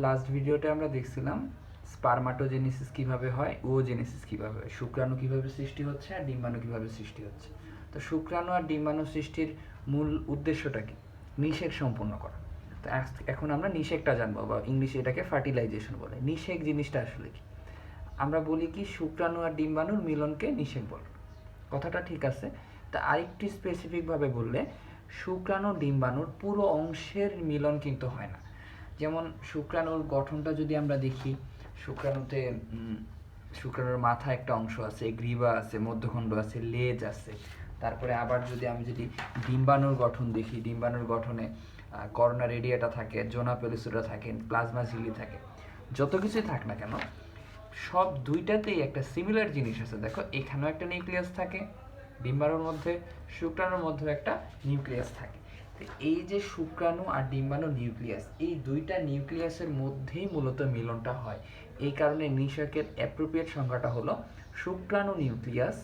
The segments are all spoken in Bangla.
লাস্ট ভিডিওতে আমরা দেখছিলাম স্পারমাটোজেনেসিস কিভাবে হয়, ওজেনেসিস কিভাবে হয়, শুক্রাণু কিভাবে সৃষ্টি হচ্ছে আর ডিম্বাণু কিভাবে সৃষ্টি হচ্ছে। তো শুক্রাণু আর ডিম্বাণু সৃষ্টির মূল উদ্দেশ্যটা কি? নিষেক সম্পূর্ণ করা। তো এখন আমরা নিষেকটা জানবো, বা ইংলিশে এটাকে ফার্টিলাইজেশন বলে। নিষেক জিনিসটা আসলে কি? আমরা বলি কি শুক্রাণু আর ডিম্বাণুর মিলনকে নিষেক বলে। কথাটা ঠিক আছে। তা আরেকটু স্পেসিফিকভাবে বললে শুক্রাণু ডিম্বাণুর পুরো অংশের মিলন কিন্তু হয় না। যেমন শুক্রাণুর গঠনটা যদি আমরা দেখি, শুক্রাণুতে শুক্রাণুর মাথা একটা অংশ আছে, গ্রীবা আছে, মধ্যখণ্ড আছে, লেজ আছে। তারপরে আবার যদি ডিম্বাণুর গঠন দেখি, ডিম্বাণুর গঠনে করোনা রেডিয়াটা থাকে, জোনা পেলিসুরা থাকে, প্লাজমা ঝিল্লি থাকে। যত কিছুই থাক না কেন, সব দুইটাতেই একটা সিমিলার জিনিস আছে। দেখো, এখানেও একটা নিউক্লিয়াস থাকে ডিম্বাণুর মধ্যে, শুক্রাণুর মধ্যেও একটা নিউক্লিয়াস থাকে। তো এই যে শুক্রাণু আর ডিম্বাণু নিউক্লিয়াস, এই দুইটা নিউক্লিয়াসের মধ্যেই মূলত মিলনটা হয়। এই কারণে নিষেকের অ্যাপ্রোপ্রিয়েট সংজ্ঞাটা হলো শুক্রাণু নিউক্লিয়াস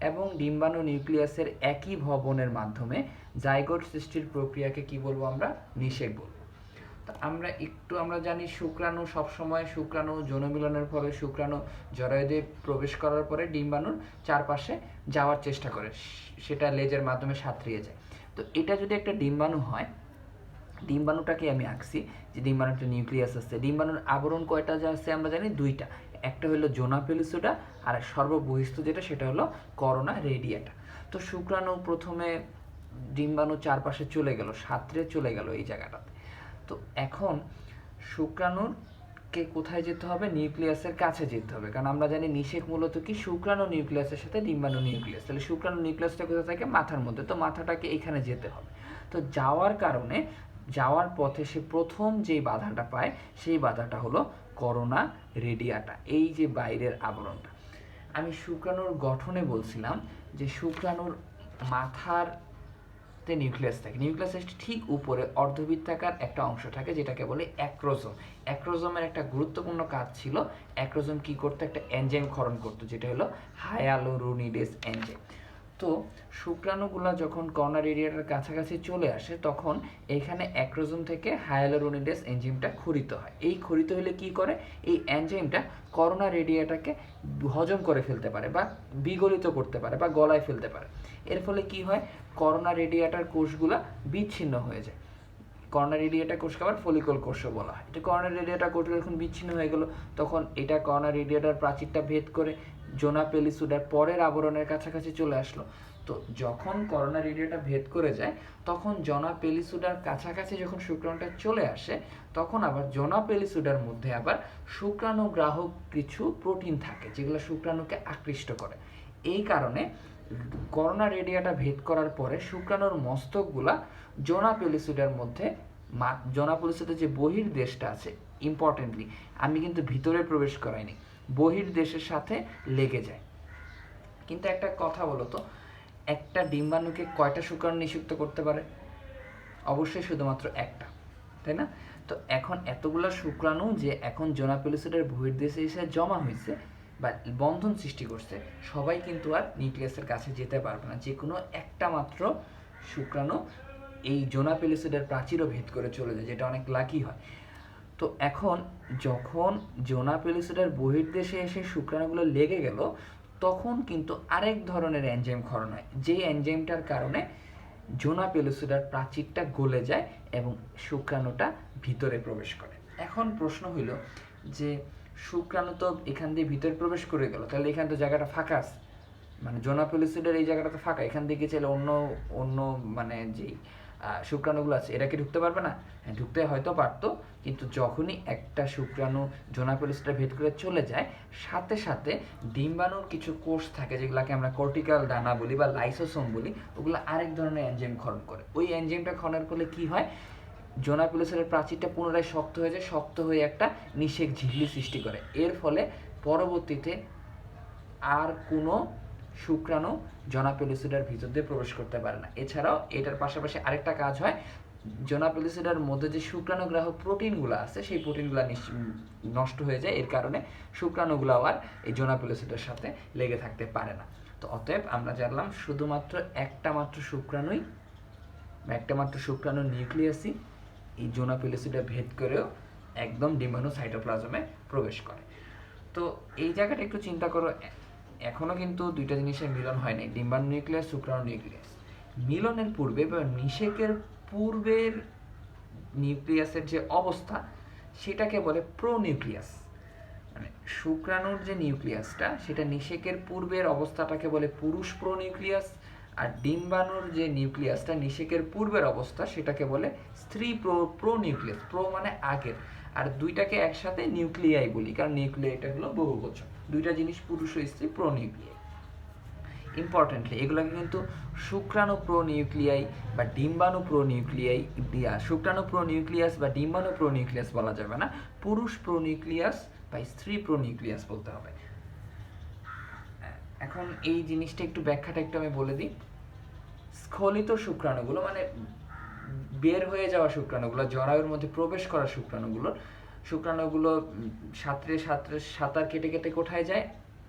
এবং ডিম্বাণু নিউক্লিয়াসের একই ভবনের মাধ্যমে জাইগোট সৃষ্টির প্রক্রিয়াকে কি বলবো আমরা? নিষেক বলবো। আমরা জানি শুক্রাণু যৌনমিলনের ফলে শুক্রাণু জরায়ুতে প্রবেশ করার পরে ডিম্বাণুর চারপাশে যাওয়ার চেষ্টা করে, সেটা লেজের মাধ্যমে সাঁতরিয়ে যায়। তো এটা যদি একটা ডিম্বাণু হয়, ডিম্বাণুটাকে আমি আঁকছি যে ডিম্বাণুটা নিউক্লিয়াস আছে। ডিম্বাণুর আবরণ কয়টা যা আছে আমরা জানি? দুইটা। একটা হলো জোনা পেলিসোডা, আর সর্ববহিস্থ যেটা সেটা হলো করোনা রেডিয়াটা। তো শুক্রাণু প্রথমে ডিম্বাণু চারপাশে চলে গেল, সাঁতরে চলে গেল এই জায়গাটাতে। তো এখন শুক্রাণুরকে কোথায় যেতে হবে? নিউক্লিয়াসের কাছে যেতে হবে, কারণ আমরা জানি নিষেক মূলত কি শুক্রাণু নিউক্লিয়াসের সাথে ডিম্বাণু নিউক্লিয়াস। তাহলে শুক্রাণু নিউক্লিয়াসটা কোথায় থাকে? মাথার মধ্যে। তো মাথাটাকে এখানে যেতে হবে। তো যাওয়ার পথে সে প্রথম যেই বাধাটা পায়, সেই বাধাটা হলো করোনা রেডিয়াটা, এই যে বাইরের আবরণটা। আমি শুক্রাণুর গঠনে বলছিলাম যে শুক্রাণুর মাথার নিউক্লিয়াস থাকে, নিউক্লিয়াসের ঠিক উপরে অর্ধবৃত্তাকার একটা অংশ থাকে যেটাকে বলে অ্যাক্রোজোম। অ্যাক্রোজোমের একটা গুরুত্বপূর্ণ কাজ ছিল, অ্যাক্রোজোম কি করতো? একটা এনজাইম ক্ষরণ করতো, যেটা হলো হায়ালুরোনিডেজ এনজাইম। তো শুক্রাণুগুলো যখন কর্নার এরিয়াটার কাছাকাছি চলে আসে, তখন এখানে অ্যাক্রোজোম থেকে হায়ালুরোনিডেজ এনজাইমটা ক্ষরিত হয়। এই ক্ষরিত হলে কি করে? এই এনজাইমটা করোনা রেডিয়াটাকে হজম করে ফেলতে পারে, বা বিগলিত করতে পারে, বা গলায় ফেলতে পারে। এর ফলে কি হয়? করোনা রেডিয়াটার কোষগুলা বিচ্ছিন্ন হয়ে যায়। করোনা রেডিয়াটা কোষকে আবার ফলিকল কোষও বলা হয়। এটা করোনা রেডিয়াটা কোষ যখন বিচ্ছিন্ন হয়ে গেল, তখন এটা করোনা রেডিয়াটার প্রাচীরটা ভেদ করে জোনা পেলিসুডার পরের আবরণের কাছাকাছি চলে আসলো। তো যখন করোনা রেডিয়াটা ভেদ করে যায়, তখন জোনা পেলিসুডার কাছাকাছি যখন শুক্রাণুটা চলে আসে, তখন আবার জোনা পেলিসুডার মধ্যে আবার শুক্রাণুগ্রাহক কিছু প্রোটিন থাকে, যেগুলো শুক্রাণুকে আকৃষ্ট করে। এই কারণে করোনা রেডিয়াটা ভেদ করার পরে শুক্রাণুর মস্তকগুলা জোনা পেলিসিডার মধ্যে, জোনা পেলিসিডের যে বহির দেশটা আছে, ইম্পর্টেন্টলি আমি কিন্তু ভিতরে প্রবেশ করাইনি, বহির দেশের সাথে লেগে যায়। কিন্তু একটা কথা বলো তো, একটা ডিম্বাণুকে কয়টা শুক্রাণু নিষিক্ত করতে পারে? অবশ্যই শুধুমাত্র একটা, তাই না? তো এখন এতগুলো শুক্রাণু যে এখন জোনা পেলিসিডের বহির্দেশে এসে জমা হয়েছে বা বন্ধন সৃষ্টি করছে, সবাই কিন্তু আর নিউক্লিয়াসের কাছে যেতে পারবে না। যে কোনো একটা মাত্র শুক্রাণু এই জোনা পেলিসিডের প্রাচীরও ভেদ করে চলে যায়, যেটা অনেক লাকি হয়। তো এখন যখন জোনা পেলিসিডের বহির্দেশে এসে শুক্রাণুগুলো লেগে গেল, তখন কিন্তু আরেক ধরনের এনজাইম ক্ষরণ হয়, যে এনজাইমটার কারণে জোনা পেলিসিডার প্রাচীরটা গলে যায় এবং শুক্রাণুটা ভিতরে প্রবেশ করে। এখন প্রশ্ন হইল যে শুক্রাণু তো এখান দিয়ে ভিতরে প্রবেশ করে গেল, তাহলে এখান তো জায়গাটা ফাঁকা আছে, মানে জোনা পেলিসিডের এই জায়গাটা তো ফাঁকা, এখান থেকে চাইলে অন্য অন্য মানে যেই শুক্রাণুগুলো আছে এরা কি ঢুকতে পারবে না? হ্যাঁ, ঢুকতে হয়তো পারতো, কিন্তু যখনই একটা শুক্রাণু জোনা পেলিসিডটা ভেদ করে চলে যায়, সাথে সাথে ডিম্বাণুর কিছু কোষ থাকে যেগুলোকে আমরা কর্টিক্যাল ডানা বলি বা লাইসোসোম বলি, ওগুলো আরেক ধরনের এনজাইম ক্ষরণ করে। ওই এনজাইমটা ক্ষরণের ফলে কি হয়? জোনা পেলিসিডের প্রাচীরটা পুনরায় শক্ত হয়ে যায়, শক্ত হয়ে একটা নিষেক ঝিল্লি সৃষ্টি করে। এর ফলে পরবর্তীতে আর কোনো শুক্রাণু জোনা পেলিসিডার ভিতর দিয়ে প্রবেশ করতে পারে না। এছাড়াও এটার পাশাপাশি আরেকটা কাজ হয়, জোনা পেলিসিডার মধ্যে যে শুক্রাণুগ্রাহক প্রোটিনগুলো আছে, সেই প্রোটিনগুলো নষ্ট হয়ে যায়। এর কারণে শুক্রাণুগুলো আর এই জোনা পেলিসিডার সাথে লেগে থাকতে পারে না। তো অতএব আমরা জানলাম শুধুমাত্র একটা মাত্র শুক্রাণুর নিউক্লিয়াসই এই জোনা পেলিসিডা ভেদ করেও একদম ডিম্বাণু সাইটোপ্লাজমে প্রবেশ করে। তো এই জায়গাটা একটু চিন্তা করো, এখনো কিন্তু দুইটা জিনিসের মিলন হয় নাই, ডিম্বাণু নিউক্লিয়াস, শুক্রাণু নিউক্লিয়াস। মিলনের পূর্বে বা নিষেকের পূর্বের নিউক্লিয়াসের যে অবস্থা সেটাকে বলে প্রোনিউক্লিয়াস। মানে শুক্রাণুর যে নিউক্লিয়াসটা সেটা নিষেকের পূর্বের অবস্থাটাকে বলে পুরুষ প্রোনিউক্লিয়াস, আর ডিম্বাণুর যে নিউক্লিয়াসটা নিষেকের পূর্বের অবস্থা সেটাকে বলে স্ত্রী প্রোনিউক্লিয়াস। প্রো মানে আগের, আর দুইটাকে একসাথে নিউক্লিয়াই বলি, কারণ নিউক্লিয়াইটা হলো বহুবচন। দুইটা জিনিস পুরুষ ও স্ত্রী প্রোনিউক্লিয়াই। ইম্পর্টেন্টলি এগুলোকে কিন্তু শুক্রাণু প্রোনিউক্লিয়াই বা ডিম্বাণু প্রোনিউক্লিয়াই, শুক্রাণু প্রোনিউক্লিয়াস বা ডিম্বাণু প্রোনিউক্লিয়াস বলা যাবে না, পুরুষ প্রোনিউক্লিয়াস বা স্ত্রী প্রোনিউক্লিয়াস বলতে হবে। এখন এই জিনিসটা একটু ব্যাখ্যাটা একটু আমি বলে দিই। স্খলিত শুক্রাণুগুলো মানে বের হয়ে যাওয়া শুক্রাণুগুলো, জরায়ুর মধ্যে প্রবেশ করা শুক্রাণুগুলো সাঁতার কেটে কেটে কোথায় যায়?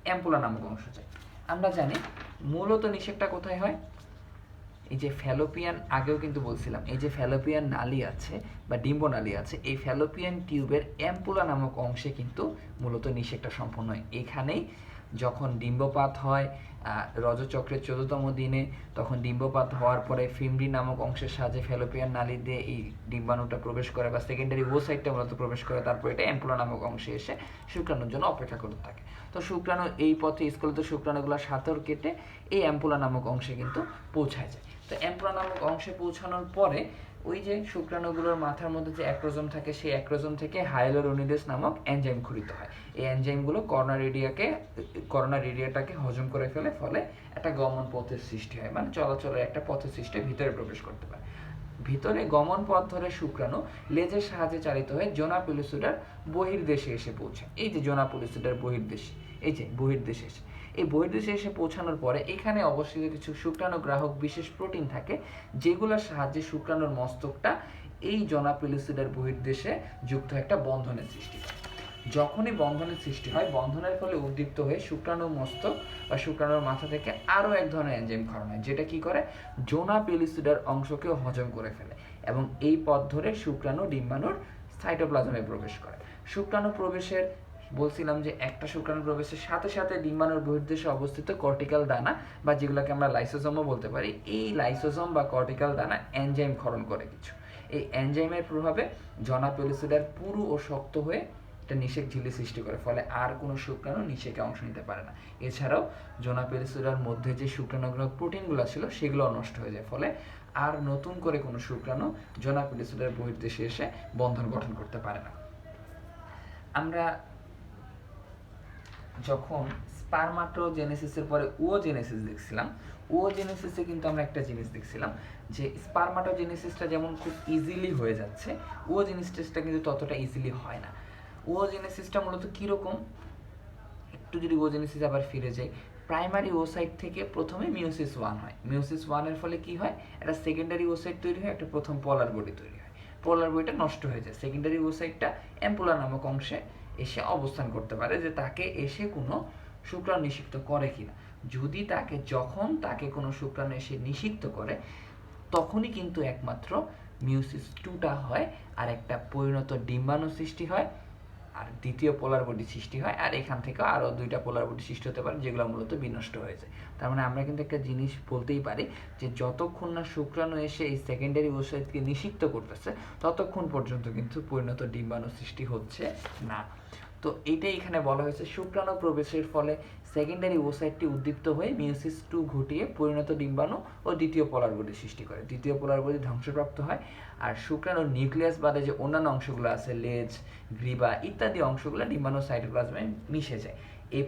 অ্যাম্পুলা নামক অংশ যায়। আমরা জানি মূলত নিষেকটা কোথায় হয়? এই যে ফ্যালোপিয়ান, আগেও কিন্তু বলছিলাম, এই যে ফ্যালোপিয়ান নালী আছে বা ডিম্বনালী আছে, এই ফ্যালোপিয়ান টিউবের অ্যাম্পুলা নামক অংশে কিন্তু মূলত নিষেকটা সম্পন্ন হয়। এখানেই যখন ডিম্বপাত হয় রজচক্রের 14তম দিনে, তখন ডিম্বপাত হওয়ার পরে ফিমরি নামক অংশের সাহায্যে ফ্যালোপিয়ান নালী দিয়ে এই ডিম্বাণুটা প্রবেশ করে বা সেকেন্ডারি ওসাইটটা মূলত প্রবেশ করে, তারপর এটা অ্যাম্পুলা নামক অংশে এসে শুক্রাণুর জন্য অপেক্ষা করতে থাকে। তো শুক্রাণু এই পথে স্খলিত শুক্রাণুগুলো সাঁতর কেটে এই অ্যাম্পুলা নামক অংশে কিন্তু পৌঁছায় যায়। তো অ্যাম্পুলা নামক অংশে পৌঁছানোর পরে ওই যে শুক্রাণুগুলোর মাথার মধ্যে যে অ্যাক্রোজোম থাকে, সেই অ্যাক্রোজোম থেকে হাইলোরোনিডেস নামক এনজাইম ক্ষরিত হয়। এই এনজাইমগুলো করোনা রেডিয়াটাকে হজম করে ফেলে, ফলে একটা গমন পথের সৃষ্টি হয়, মানে চলাচলের একটা পথের সৃষ্টি, ভিতরে প্রবেশ করতে পারে। ভিতরে গমন পথ ধরে শুক্রাণু লেজের সাহায্যে চালিত হয়ে জোনা পেলুসিডার বহির্দেশে এসে পৌঁছায়। এই যে জোনা পেলুসিডার বহির্দেশে, এই যে বহির্দেশে এসে, এই বহির্দেশে এসে পৌঁছানোর পরে এখানে অবশ্যই কিছু শুক্রাণু গ্রাহক বিশেষ প্রোটিন থাকে, যেগুলোর সাহায্যে শুক্রাণুর মস্তকটা এই জোনা পেলুসিডার বহির্দেশে যুক্ত একটা বন্ধনের সৃষ্টি করে। যখনই বন্ধনের সৃষ্টি হয়, বন্ধনের ফলে উদ্দীপ্ত হয়ে শুক্রাণু মস্তক বা শুক্রাণুর মাথা থেকে আরও এক ধরনের এনজাইম ক্ষরণ হয়, যেটা কি করে জোনা পেলিসিডার অংশকেও হজম করে ফেলে, এবং এই পথ ধরে শুক্রাণু ডিম্বাণুর সাইটোপ্লাজমে প্রবেশ করে। শুক্রাণু প্রবেশের বলছিলাম যে একটা শুক্রাণু প্রবেশের সাথে সাথে ডিম্বাণুর বহির্দেশে অবস্থিত কর্টিক্যাল দানা বা যেগুলোকে আমরা লাইসোজোমও বলতে পারি, এই লাইসোজোম বা কর্টিক্যাল দানা এনজাইম ক্ষরণ করে কিছু। এই এনজাইমের প্রভাবে জোনা পেলিসিডার পুরু ও শক্ত হয়ে একটা নিষেক ঝিল্লি সৃষ্টি করে, ফলে আর কোনো শুক্রাণু নিষেকে অংশ নিতে পারে না। এছাড়াও জোনা পেলিসিডার মধ্যে যে শুক্রাণুগ্রাহক প্রোটিনগুলো ছিল সেগুলো নষ্ট হয়ে যায়, ফলে আর নতুন করে কোনো শুক্রাণু জোনা পেলিসিডার বহির্দেশে এসে বন্ধন গঠন করতে পারে না। আমরা যখন স্পারমাটোজেনেসিসের পরে ওজেনেসিস দেখছিলাম, ওজেনেসিসে কিন্তু আমরা একটা জিনিস দেখছিলাম যে স্পারমাটোজেনেসিসটা যেমন খুব ইজিলি হয়ে যাচ্ছে, ওজেনেসিসটা কিন্তু ততটা ইজিলি হয় না। ওজেনেসিসটা মূলত কীরকম, একটু যদি ওজেনেসিস আবার ফিরে যাই, প্রাইমারি ওসাইট থেকে প্রথমে মিওসিস 1 হয়। মিওসিস 1-এর ফলে কি হয়, একটা সেকেন্ডারি ওসাইট তৈরি হয়, একটা প্রথম পোলার বডি তৈরি হয়। পোলার বডিটা নষ্ট হয়ে যায়, সেকেন্ডারি ওসাইটটা অ্যাম্পুলা নামক অংশে এসে অবস্থান করতে পারে, যে তাকে এসে কোনো শুক্রাণু নিষিক্ত করে কিনা। যদি যখন তাকে কোনো শুক্রাণু এসে নিষিক্ত করে, তখনই কিন্তু একমাত্র মিওসিস 2টা হয়, আর একটা পরিণত ডিম্বাণু সৃষ্টি হয়, আর দ্বিতীয় পোলার বডি সৃষ্টি হয়, আর এখান থেকে আরও 2টা পোলার বডি সৃষ্টি হতে পারে, যেগুলো মূলত বিনষ্ট হয়ে যায়। তার মানে আমরা কিন্তু একটা জিনিস বলতেই পারি যে যতক্ষণ না শুক্রাণু এসে এই সেকেন্ডারি ওসাইটকে নিষিক্ত করতেছে, ততক্ষণ পর্যন্ত কিন্তু পরিণত ডিম্বাণু সৃষ্টি হচ্ছে না। তো এইটাই এখানে বলা হয়েছে, শুক্রাণু প্রবেশের ফলে সেকেন্ডারি ওসাইটটি উদ্দীপ্ত হয়ে মিওসিস 2 ঘটিয়ে পরিণত ডিম্বাণু ও দ্বিতীয় পোলার বডি সৃষ্টি করে। দ্বিতীয় পোলার বডি ধ্বংসপ্রাপ্ত হয়, আর শুক্রাণুর নিউক্লিয়াস বাদে যে অন্যান্য অংশগুলো আছে, লেজ, গ্রীবা ইত্যাদি অংশগুলো ডিম্বাণু সাইটোপ্লাজমে মিশে যায়। এই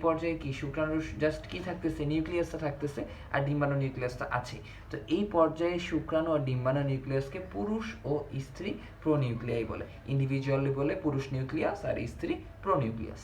পর্যায়ে কি শুক্রাণুর জাস্ট কি থাকতেছে, নিউক্লিয়াসটা থাকতেছে, আর ডিম্বাণু নিউক্লিয়াসটা আছে। তো এই পর্যায়ে শুক্রাণু আর ডিম্বাণু নিউক্লিয়াসকে পুরুষ ও স্ত্রী প্রোনিউক্লিয়াই বলে। ইন্ডিভিজুয়ালি বলে পুরুষ নিউক্লিয়াস আর স্ত্রী প্রোনিউক্লিয়াস।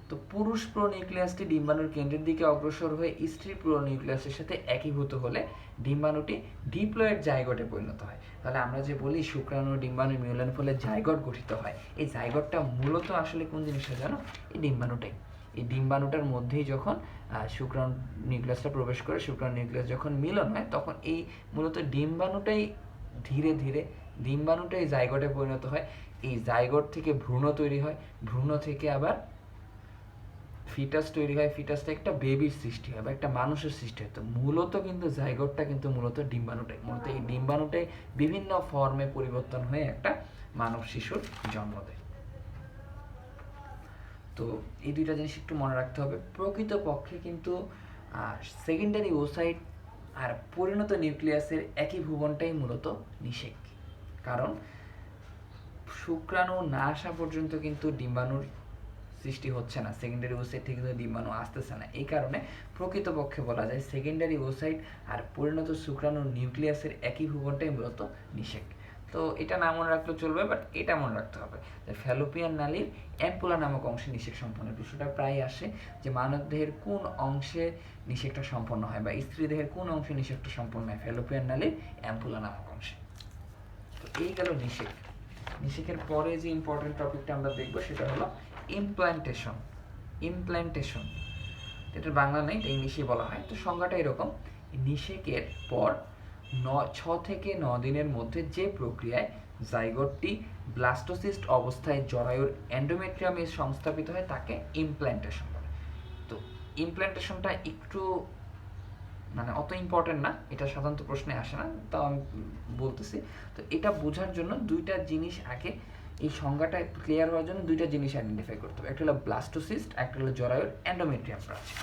তো পুরুষ প্রোনিউক্লিয়াসটি ডিম্বাণুর কেন্দ্রের দিকে অগ্রসর হয়ে স্ত্রী প্রোনিউক্লিয়াসের সাথে একীভূত হলে ডিম্বাণুটি ডিপ্লয়েড জাইগোটে পরিণত হয়। তাহলে আমরা যে বলি শুক্রাণু ডিম্বাণু মিলনের ফলে জাইগোট গঠিত হয়, এই জাইগোটটা মূলত আসলে কোন জিনিসটা জানো? এই ডিম্বাণুটাই। এই ডিম্বাণুটার মধ্যেই যখন শুক্রাণু নিউক্লিয়াসটা প্রবেশ করে, শুক্রাণু নিউক্লিয়াস যখন মিলন হয়, তখন এই মূলত ডিম্বাণুটাই ধীরে ধীরে ডিম্বাণুটাই জাইগোটে পরিণত হয়, এই জাইগোট থেকে ভ্রূণ তৈরি হয়, ভ্রূণ থেকে আবার ফিটাস তৈরি হয়, ফিটাস থেকে একটা বেবির সৃষ্টি হয় বা একটা মানুষের সৃষ্টি হয়। তো মূলত কিন্তু জাইগোটটা কিন্তু মূলত ডিম্বাণুটাই, মূলত এই ডিম্বাণুটাই বিভিন্ন ফর্মে পরিবর্তন হয়ে একটা মানব শিশুর জন্ম দেয়। তো এই দুইটা জিনিস একটু মনে রাখতে হবে। প্রকৃতপক্ষে কিন্তু সেকেন্ডারি ওসাইট আর পরিণত নিউক্লিয়াসের একই ভুবনটাই মূলত নিষেক। কারণ শুক্রাণু না আসা পর্যন্ত কিন্তু ডিম্বাণুর সৃষ্টি হচ্ছে না, সেকেন্ডারি ওসাইট থেকে কিন্তু ডিম্বাণু আসতেছে না। এই কারণে প্রকৃতপক্ষে বলা যায় সেকেন্ডারি ওসাইট আর পরিণত শুক্রাণুর নিউক্লিয়াসের একই ভুবনটাই মূলত নিষেক। তো এটা না মনে রাখলেও চলবে, বাট এটা মনে রাখতে হবে যে ফ্যালোপিয়ান নালীর অ্যাম্পুলা নামক অংশে নিষেক সম্পন্ন। বিষয়টা প্রায় আসে যে মানবদেহের কোন অংশে নিষেকটা সম্পন্ন হয় বা স্ত্রী দেহের কোন অংশে নিষেকটা সম্পন্ন হয়, ফ্যালোপিয়ান নালীর অ্যাম্পুলা নামক অংশে। তো এই গেল নিষেক। নিষেকের পরে যে ইম্পর্টেন্ট টপিকটা আমরা দেখবো সেটা হলো ইমপ্ল্যান্টেশন। ইমপ্ল্যান্টেশন এটার বাংলা নেই, এটা ইংলিশে বলা হয়। তো সংজ্ঞাটা এরকম, নিষেকের পর 6 থেকে 9 দিনের মধ্যে যে প্রক্রিয়ায় জাইগোটটি ব্লাস্টোসিস্ট অবস্থায় জরায়ুর এন্ডোমেট্রিয়ামে সংস্থাপিত হয় তাকে ইমপ্ল্যান্টেশন বলে। তো ইমপ্ল্যান্টেশনটা একটু মানে অত ইম্পর্টেন্ট না, এটা সাধারণত প্রশ্নে আসে না, তাও আমি বলতেছি। তো এটা বোঝার জন্য দুইটা জিনিস আগে, এই সংজ্ঞাটা ক্লিয়ার হওয়ার জন্য দুইটা জিনিস আইডেন্টিফাই করতে হবে। একটা হলো ব্লাস্টোসিস্ট, একটা হলো জরায়ুর এন্ডোমেট্রিয়াম প্রাচীর।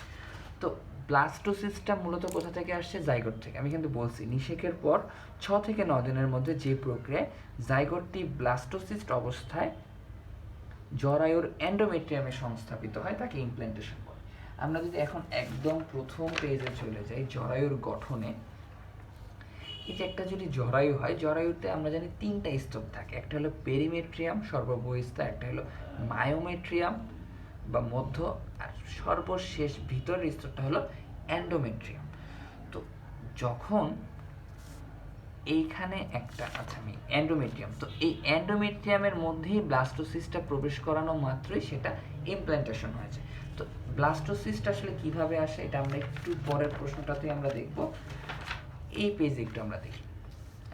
তো ব্লাস্টোসিস্টটা মূলত কোথা থেকে আসছে? জাইগোট থেকে। আমি কিন্তু বলছি নিষেকের পর 6 থেকে 9 দিনের মধ্যে যে প্রক্রিয়ায় জাইগোটটি ব্লাস্টোসিস্ট অবস্থায় জরায়ুর এন্ডোমেট্রিয়ামে সংস্থাপিত হয় তাকে ইমপ্ল্যান্টেশন বলে। আমরা যদি এখন একদম প্রথম পেজে চলে যাই, জরায়ুর গঠনে, এই যে একটা যদি জরায়ু হয়, জরায়ুতে আমরা জানি 3টা স্তর থাকে। একটা হলো পেরিমেট্রিয়াম সর্ববহিঃস্থ, একটা হলো মায়োমেট্রিয়াম বা মধ্য, আর সর্বশেষ ভিতরের স্তরটা হলো এন্ডোমেট্রিয়াম। তো যখন এইখানে একটা আমি এন্ডোমেট্রিয়াম, তো এই এন্ডোমেট্রিয়ামের মধ্যেই ব্লাস্টোসিস্টটা প্রবেশ করানো মাত্রই সেটা ইমপ্ল্যান্টেশন হয়েছে। তো ব্লাস্টোসিস্ট আসলে কিভাবে আসে এটা আমরা একটু পরের প্রশ্নটাতে আমরা দেখব। এই পেজে একটু আমরা দেখি।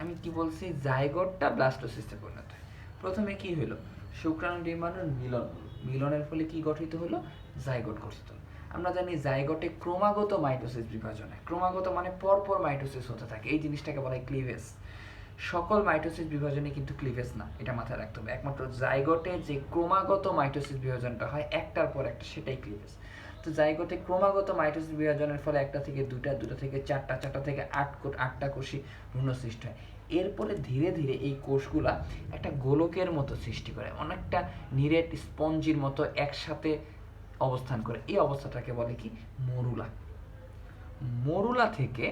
আমি কি বলছি, জাইগোটটা ব্লাস্টোসিস্টে পরিণত হয়। প্রথমে কি হলো, শুক্রাণু ডিম্বাণুর মিলন, মিলনের ফলে কি গঠিত হলো? জাইগোট গঠিত। আমরা জানি জাইগোটে ক্রমাগত মাইটোসিস বিভাজন হয়। ক্রমাগত মানে পরপর মাইটোসিস হতে থাকে, এই জিনিসটাকে বলা হয় ক্লিভেজ। সকল মাইটোসিস বিভাজনই কিন্তু ক্লিভেজ না, এটা মাথায় রাখতে হবে। একমাত্র জাইগোটে যে ক্রমাগত মাইটোসিস বিভাজনটা হয় একটার পর একটা, সেটাই ক্লিভেজ। তো জাইগোটে ক্রমাগত মাইটোসিস বিভাজনের ফলে একটা থেকে দুটা, দুটা থেকে চারটা, চারটা থেকে আটটা কোষী ভ্রূণ সৃষ্টি হয়। এরপরে ধীরে ধীরে এই কোষগুলা একটা গোলকের মতো সৃষ্টি করে, অনেকটা নিরেট স্পঞ্জির মতো একসাথে অবস্থান করে। এই অবস্থাটাকে বলে কি? মরুলা। মরুলা থেকে,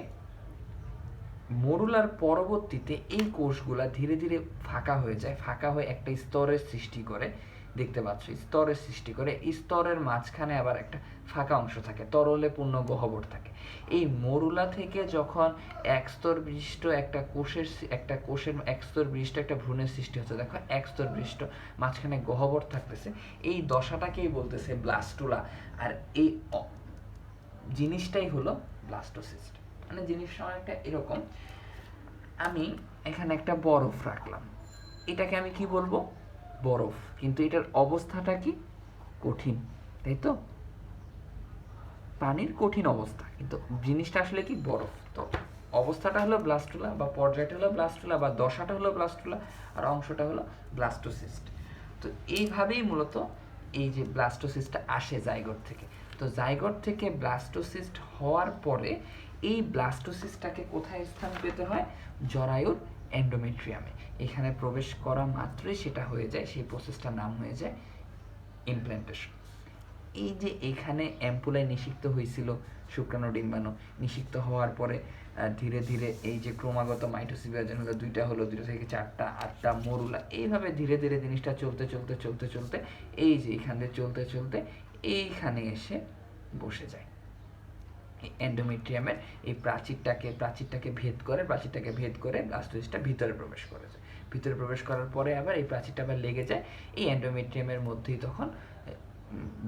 মরুলার পরবর্তীতে এই কোষগুলা ধীরে ধীরে ফাঁকা হয়ে যায়, ফাঁকা হয়ে একটা স্তরের সৃষ্টি করে। দেখতে পাচ্ছ স্তরের সৃষ্টি করে, স্তরের মাঝখানে আবার একটা ফাঁকা অংশ থাকে, তরলে পূর্ণ গহ্বর থাকে। এই মরুলা থেকে যখন এক স্তর বিশিষ্ট একটা কোষের এক স্তর বিশিষ্ট একটা ভ্রূণের সৃষ্টি হচ্ছে, দেখো এক স্তর বিশিষ্ট মাঝখানে গহ্বর থাকতেছে, এই দশাটাকেই বলতেছে ব্লাস্টুলা। আর এই জিনিসটাই হলো ব্লাস্টোসিস্ট। মানে জিনিসটা অনেকটা এরকম, আমি এখানে একটা বরফ রাখলাম, এটাকে আমি কি বলবো? বরফ। কিন্তু এটার অবস্থাটা কি? কঠিন, তাই তো? পানির কঠিন অবস্থা, কিন্তু জিনিসটা আসলে কি? বরফ। তো অবস্থাটা হলো ব্লাস্টুলা বা পর্যায়টা হলো ব্লাস্টুলা বা দশাটা হলো ব্লাস্টুলা আর অংশটা হলো ব্লাস্টোসিস্ট। তো এইভাবেই মূলত এই যে ব্লাস্টোসিস্টটা আসে জাইগোট থেকে। তো জাইগোট থেকে ব্লাস্টোসিস্ট হওয়ার পরে এই ব্লাস্টোসিস্টটাকে কোথায় স্থান পেতে হয়? জরায়ুর এন্ডোমেট্রিয়ামে। এখানে প্রবেশ করা মাত্রই সেটা হয়ে যায়, সেই প্রসেসটার নাম হয়ে যায় ইমপ্ল্যান্টেশন। এই যে এখানে অ্যাম্পুলায় নিষিক্ত হয়েছিল শুক্রাণু ডিম্বাণু, নিষিক্ত হওয়ার পরে ধীরে ধীরে এই যে ক্রমাগত মাইটোসিস বিভাজন হলো, দুইটা হলো, দুইটা থেকে চারটা, আটটা, মরুলা, এইভাবে ধীরে ধীরে জিনিসটা চলতে চলতে চলতে চলতে এই যে এখানে চলতে চলতে এইখানে এসে বসে যায়। এন্ডোমেট্রিয়ামের এই প্রাচীরটাকে ভেদ করে ব্লাস্টোসিস্টটা ভিতরে প্রবেশ করে যায়। ভিতরে প্রবেশ করার পরে আবার এই প্রাচীরটা আবার লেগে যায় এই এন্ডোমেট্রিয়ামের মধ্যেই, তখন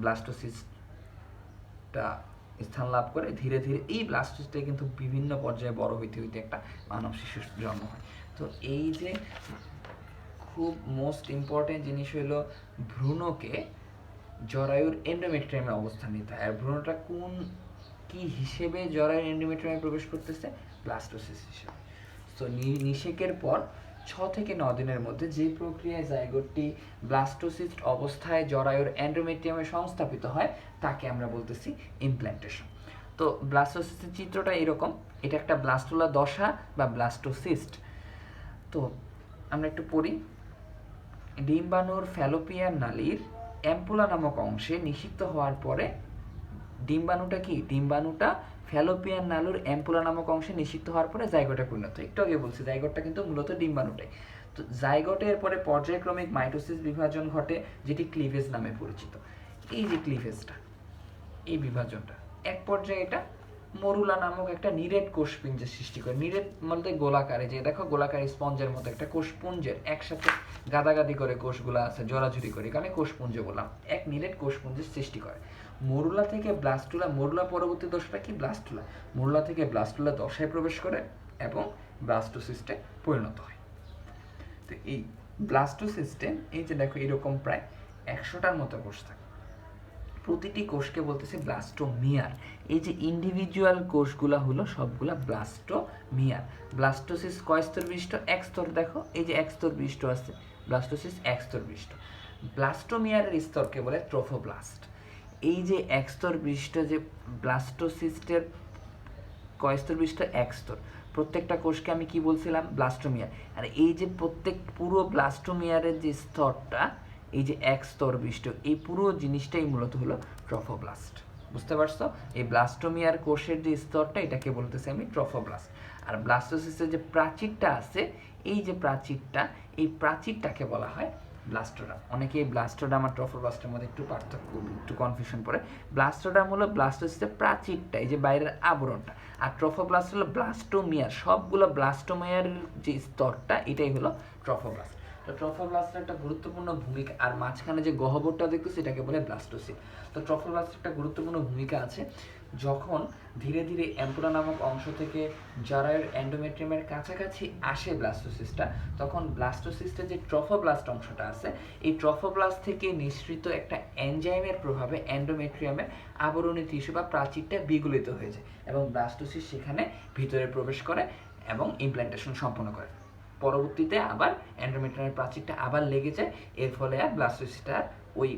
ব্লাস্টোসিস্টটা স্থান লাভ করে। ধীরে ধীরে এই ব্লাস্টোসিস্টে কিন্তু বিভিন্ন পর্যায়ে বড় হইতে হইতে একটা মানব শিশুর জন্ম হয়। তো এই যে খুব মোস্ট ইম্পর্টেন্ট জিনিস হলো ভ্রূণকে জরায়ুর এন্ডোমেট্রিয়ামে অবস্থান নিতে হয়। আর ভ্রূণটা কি হিসেবে জরায়ুর এন্ডোমেট্রিয়ামে প্রবেশ করতেছে? ব্লাস্টোসিস হিসেবে। তো নিষেকের পর 6 থেকে 9 দিনের মধ্যে যে প্রক্রিয়ায় জাইগোটটি ব্লাস্টোসিস্ট অবস্থায় জরায়ুর এন্ডোমেট্রিয়ামে সংস্থাপিত হয় তাকে আমরা বলতেছি ইমপ্ল্যান্টেশন। তো ব্লাস্টোসিস্টের চিত্রটা এরকম, এটা একটা ব্লাস্টোলা দশা বা ব্লাস্টোসিস্ট। তো আমরা একটু পড়ি। ডিম্বাণুর ফ্যালোপিয়ান নালীর অ্যাম্পুলা নামক অংশে নিষিক্ত হওয়ার পরে ডিম্বাণুটা ফ্যালোপিয়ান নালীর অ্যাম্পুলা নামক অংশে নিষিক্ত হওয়ার পরে জাইগোটে পরিণত হয়। একটু আগে বলছি জাইগোটটা কিন্তু মূলত ডিম্বাণুটাই। তো জাইগোটের পরে পর্যায়ক্রমিক মাইটোসিস বিভাজন ঘটে, যেটি ক্লিভেজ নামে পরিচিত। এই যে ক্লিভেজটা, এই বিভাজনটা এক পর্যায়ে এটা মরুলা নামক একটা নিরেট কোষপুঞ্জের সৃষ্টি করে। নিরেট বলতে গোলাকারে, যে দেখো গোলাকার স্পঞ্জের মতো একটা কোষপুঞ্জের একসাথে গাদাগাদি করে কোষগুলো আছে, জড়াঝুরি করে, এখানে কোষপুঞ্জ বললাম, এক নিরেট কোষপুঞ্জের সৃষ্টি করে। মরুলা থেকে ব্লাস্টুলা, মরুলা পরবর্তী দশাটা কি? ব্লাস্টুলা। মরুলা থেকে ব্লাস্টুলা দশায় প্রবেশ করে এবং ব্লাস্টোসিস্টে পরিণত হয়। তো এই ব্লাস্টোসিস্টে এই যে দেখো এরকম প্রায় 100টার মতো কোষ থাকে। প্রতিটি কোষকে বলতেছে ব্লাস্টোমিয়ার। এই যে ইন্ডিভিজুয়াল কোষগুলা হলো সবগুলা ব্লাস্টোমিয়ার। ব্লাস্টোসিস কয় স্তর বিশিষ্ট? এক স্তর। দেখো এই যে এক স্তর বিশিষ্ট আছে, ব্লাস্টোসিস এক স্তর বিশিষ্ট। ব্লাস্টোমিয়ারের স্তরকে বলে ট্রোফোব্লাস্ট। এই যে এক স্তর বিশিষ্ট যে ব্লাস্টোসিস্টের কয় স্তর বিশিষ্ট? এক স্তর। প্রত্যেকটা কোষকে আমি কি বলছিলাম? ব্লাস্টোমিয়ার। আর এই যে পুরো ব্লাস্টোমিয়ারের যে স্তরটা, এই যে এক স্তর বিশিষ্ট, এই পুরো জিনিসটাই মূলত হলো ট্রফোব্লাস্ট। বুঝতে পারছো? এই ব্লাস্টোমিয়ার কোষের যে স্তরটা, এটাকে বলতেছি আমি ট্রফোব্লাস্ট। আর ব্লাস্টোসিসের যে প্রাচীরটা আছে, এই যে প্রাচীরটা, এই প্রাচীরটাকে বলা হয় ব্লাস্টোডাম। অনেকেই ব্লাস্টোডাম আর ট্রফোব্লাস্টের মধ্যে একটু পার্থক্য, একটু কনফিউশন পড়ে। ব্লাস্টোডাম হলো ব্লাস্টোসিসের প্রাচীরটা, এই যে বাইরের আবরণটা, আর ট্রফোব্লাস্ট হলো ব্লাস্টোমিয়ার, সবগুলো ব্লাস্টোমিয়ারের যে স্তরটা, এটাই হলো ট্রফোব্লাস্ট। তো ট্রফোব্লাস্টের একটা গুরুত্বপূর্ণ ভূমিকা, আর মাঝখানে যে গহ্বরটা দেখতেছি এটাকে বলে ব্লাস্টোসিল। তো ট্রফোব্লাস্টের একটা গুরুত্বপূর্ণ ভূমিকা আছে। যখন ধীরে ধীরে অ্যাম্পুলা নামক অংশ থেকে জরায়ুর এন্ডোমেট্রিয়ামের কাছাকাছি আসে ব্লাস্টোসিস্টটা, তখন ব্লাস্টোসিস্টের যে ট্রফোব্লাস্ট অংশটা আছে, এই ট্রফোব্লাস্ট থেকে নিঃসৃত একটা এনজাইমের প্রভাবে এন্ডোমেট্রিয়ামের আবরণী টিস্যু বা প্রাচীরটা বিগলিত হয়ে যায় এবং ব্লাস্টোসিস সেখানে ভিতরে প্রবেশ করে এবং ইমপ্ল্যান্টেশন সম্পন্ন করে। পরবর্তীতে আবার এন্ডোমেট্রিয়ামের প্রাচীরটা আবার লেগে যায়, এর ফলে আর ব্লাস্টোসিস্টটা ওই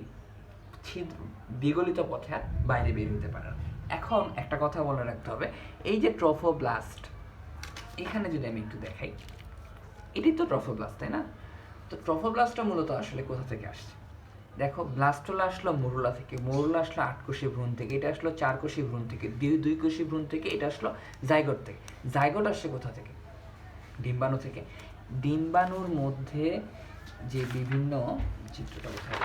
বিগলিত পথে আর বাইরে বের হতে পারে না। এখন একটা কথা মনে রাখতে হবে, এই যে ট্রফোব্লাস্ট, এখানে যদি আমি একটু দেখাই, এটি তো ট্রফোব্লাস্ট, তাই না? তো ট্রফোব্লাস্টটা মূলত আসলে কোথা থেকে আসছে? দেখো, ব্লাস্টোলা আসলো মরুলা থেকে, মরুলা আসলো 8 কোষী ভ্রূণ থেকে, এটা আসলো 4 কোষী ভ্রূণ থেকে, 2 কোষী ভ্রূণ থেকে, এটা আসলো জাইগোট থেকে। জাইগোট আসছে কোথা থেকে? ডিম্বাণু থেকে। ডিম্বাণুর মধ্যে যে বিভিন্ন চিত্রটা কোথায়,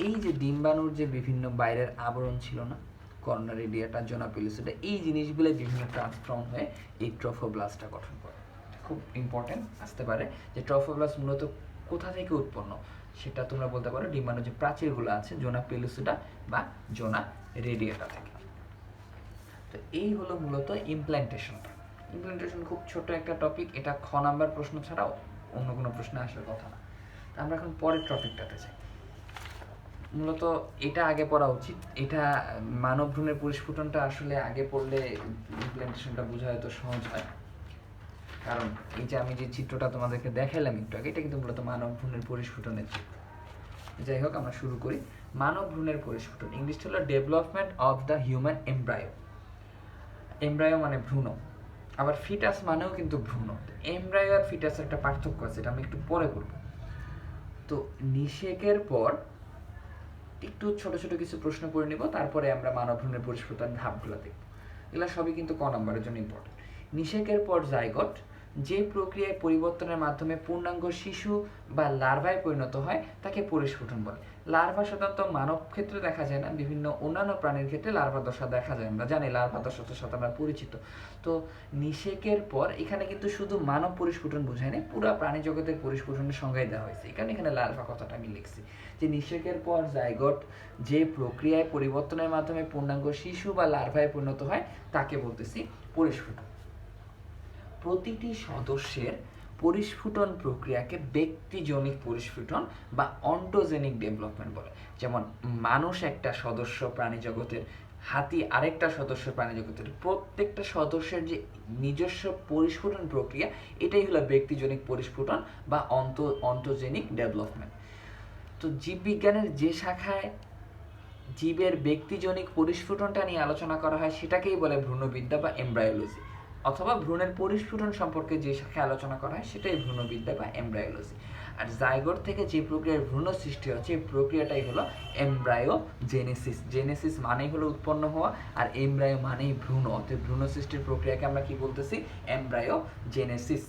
এই যে ডিম্বাণুর যে বিভিন্ন বাইরের আবরণ ছিল না, কর্না রেডিয়াটা, জোনা পেলুসিডা, এই জিনিসগুলো বিভিন্ন ট্রান্সফর্ম হয়ে এই ট্রফোব্লাস্টটা গঠন করে। খুব ইম্পর্টেন্ট আসতে পারে যে ট্রফোব্লাস্ট মূলত কোথা থেকে উৎপন্ন, সেটা তোমরা বলতে পারো ডিম্বাণুর যে প্রাচীরগুলো আছে, জোনা পেলুসিডা বা জোনা রেডিয়াটা থেকে। তো এই হলো মূলত ইমপ্ল্যান্টেশনটা। ইমপ্ল্যান্টেশন খুব ছোট একটা টপিক, এটা খ নাম্বার প্রশ্ন ছাড়াও অন্য কোনো প্রশ্নে আসার কথা না। আমরা এখন পরের টপিকটাতে যাই। মূলত এটা আগে পড়া উচিত, এটা মানব ভ্রূণের পরিস্ফুটনটা আসলে আগে পড়লে ইমপ্ল্যান্টেশনটা বোঝা হয়তো সহজ হয়। কারণ এই যে আমি যে চিত্রটা তোমাদেরকে দেখালাম একটু আগে, এটা কিন্তু মূলত মানব ভ্রূণের পরিস্ফুটনের চিত্র। যাই হোক, আমরা শুরু করি। মানব ভ্রূণের পরিস্ফুটন, ইংলিশটা হলো development of the human embryo. Embryo মানে ভ্রূণ, আবার ফিটাস মানেও কিন্তু ভ্রূণ। এমব্রায়ো আর ফিটাসের একটা পার্থক্য আছে, এটা আমি একটু পরে বলবো। তো নিষেকের পর একটু ছোট ছোট কিছু প্রশ্ন করে নিব, তারপরে আমরা মানব ভ্রূণের পরিস্ফুটন ধাপগুলো দেখব। এগুলো সবই কিন্তু ক নম্বরের জন্য ইম্পর্টেন্ট। নিষেকের পর জাইগোট যে প্রক্রিয়ায় পরিবর্তনের মাধ্যমে পূর্ণাঙ্গ শিশু বা লার্ভায় পরিণত হয় তাকে পরিস্ফুটন বলে। লার্ভা সাধারণত মানব ক্ষেত্রে দেখা যায় না, বিভিন্ন অন্যান্য প্রাণীর ক্ষেত্রে লার্ভা দশা দেখা যায়, আমরা জানি লার্ভা দশার সাথে আমরা পরিচিত। তো নিষেকের পর এখানে কিন্তু শুধু মানব পরিস্ফুটন বোঝায় না, পুরো প্রাণী জগতের পরিস্ফুটনের সংজ্ঞায় দেওয়া হয়েছে। এখানে লার্ভা কথাটা আমি লিখছি যে নিষেকের পর জাইগোট যে প্রক্রিয়ায় পরিবর্তনের মাধ্যমে পূর্ণাঙ্গ শিশু বা লার্ভায় পরিণত হয় তাকে বলতেছি পরিস্ফুটন। প্রতিটি সদস্যের পরিস্ফুটন প্রক্রিয়াকে ব্যক্তিজনিক পরিস্ফুটন বা অন্টোজেনিক ডেভেলপমেন্ট বলে। যেমন মানুষ একটা সদস্য প্রাণী জগতের, হাতি আরেকটা সদস্য প্রাণী জগতের, প্রত্যেকটা সদস্যের যে নিজস্ব পরিস্ফুটন প্রক্রিয়া, এটাই হলো ব্যক্তিজনিক পরিস্ফুটন বা অন্টোজেনিক ডেভেলপমেন্ট। তো জীববিজ্ঞানের যে শাখায় জীবের ব্যক্তিজনিক পরিস্ফুটনটা নিয়ে আলোচনা করা হয় সেটাকেই বলে ভ্রূণবিদ্যা বা এমব্রায়োলজি, অথবা ভ্রূণের পরিস্ফুটন সম্পর্কে যে শাখায় আলোচনা করা হয় সেটাই ভ্রূণবিদ্যা বা এমব্রায়োলজি। আর জাইগোট থেকে যে প্রক্রিয়ার ভ্রূণ সৃষ্টি হচ্ছে এই প্রক্রিয়াটাই হলো এমব্রায়োজেনেসিস। জেনেসিস মানেই হলো উৎপন্ন হওয়া, আর এমব্রায়ো মানেই ভ্রূণ, অর্থাৎ ভ্রূণ সৃষ্টির প্রক্রিয়াকে আমরা কি বলতেছি? এমব্রায়োজেনেসিস।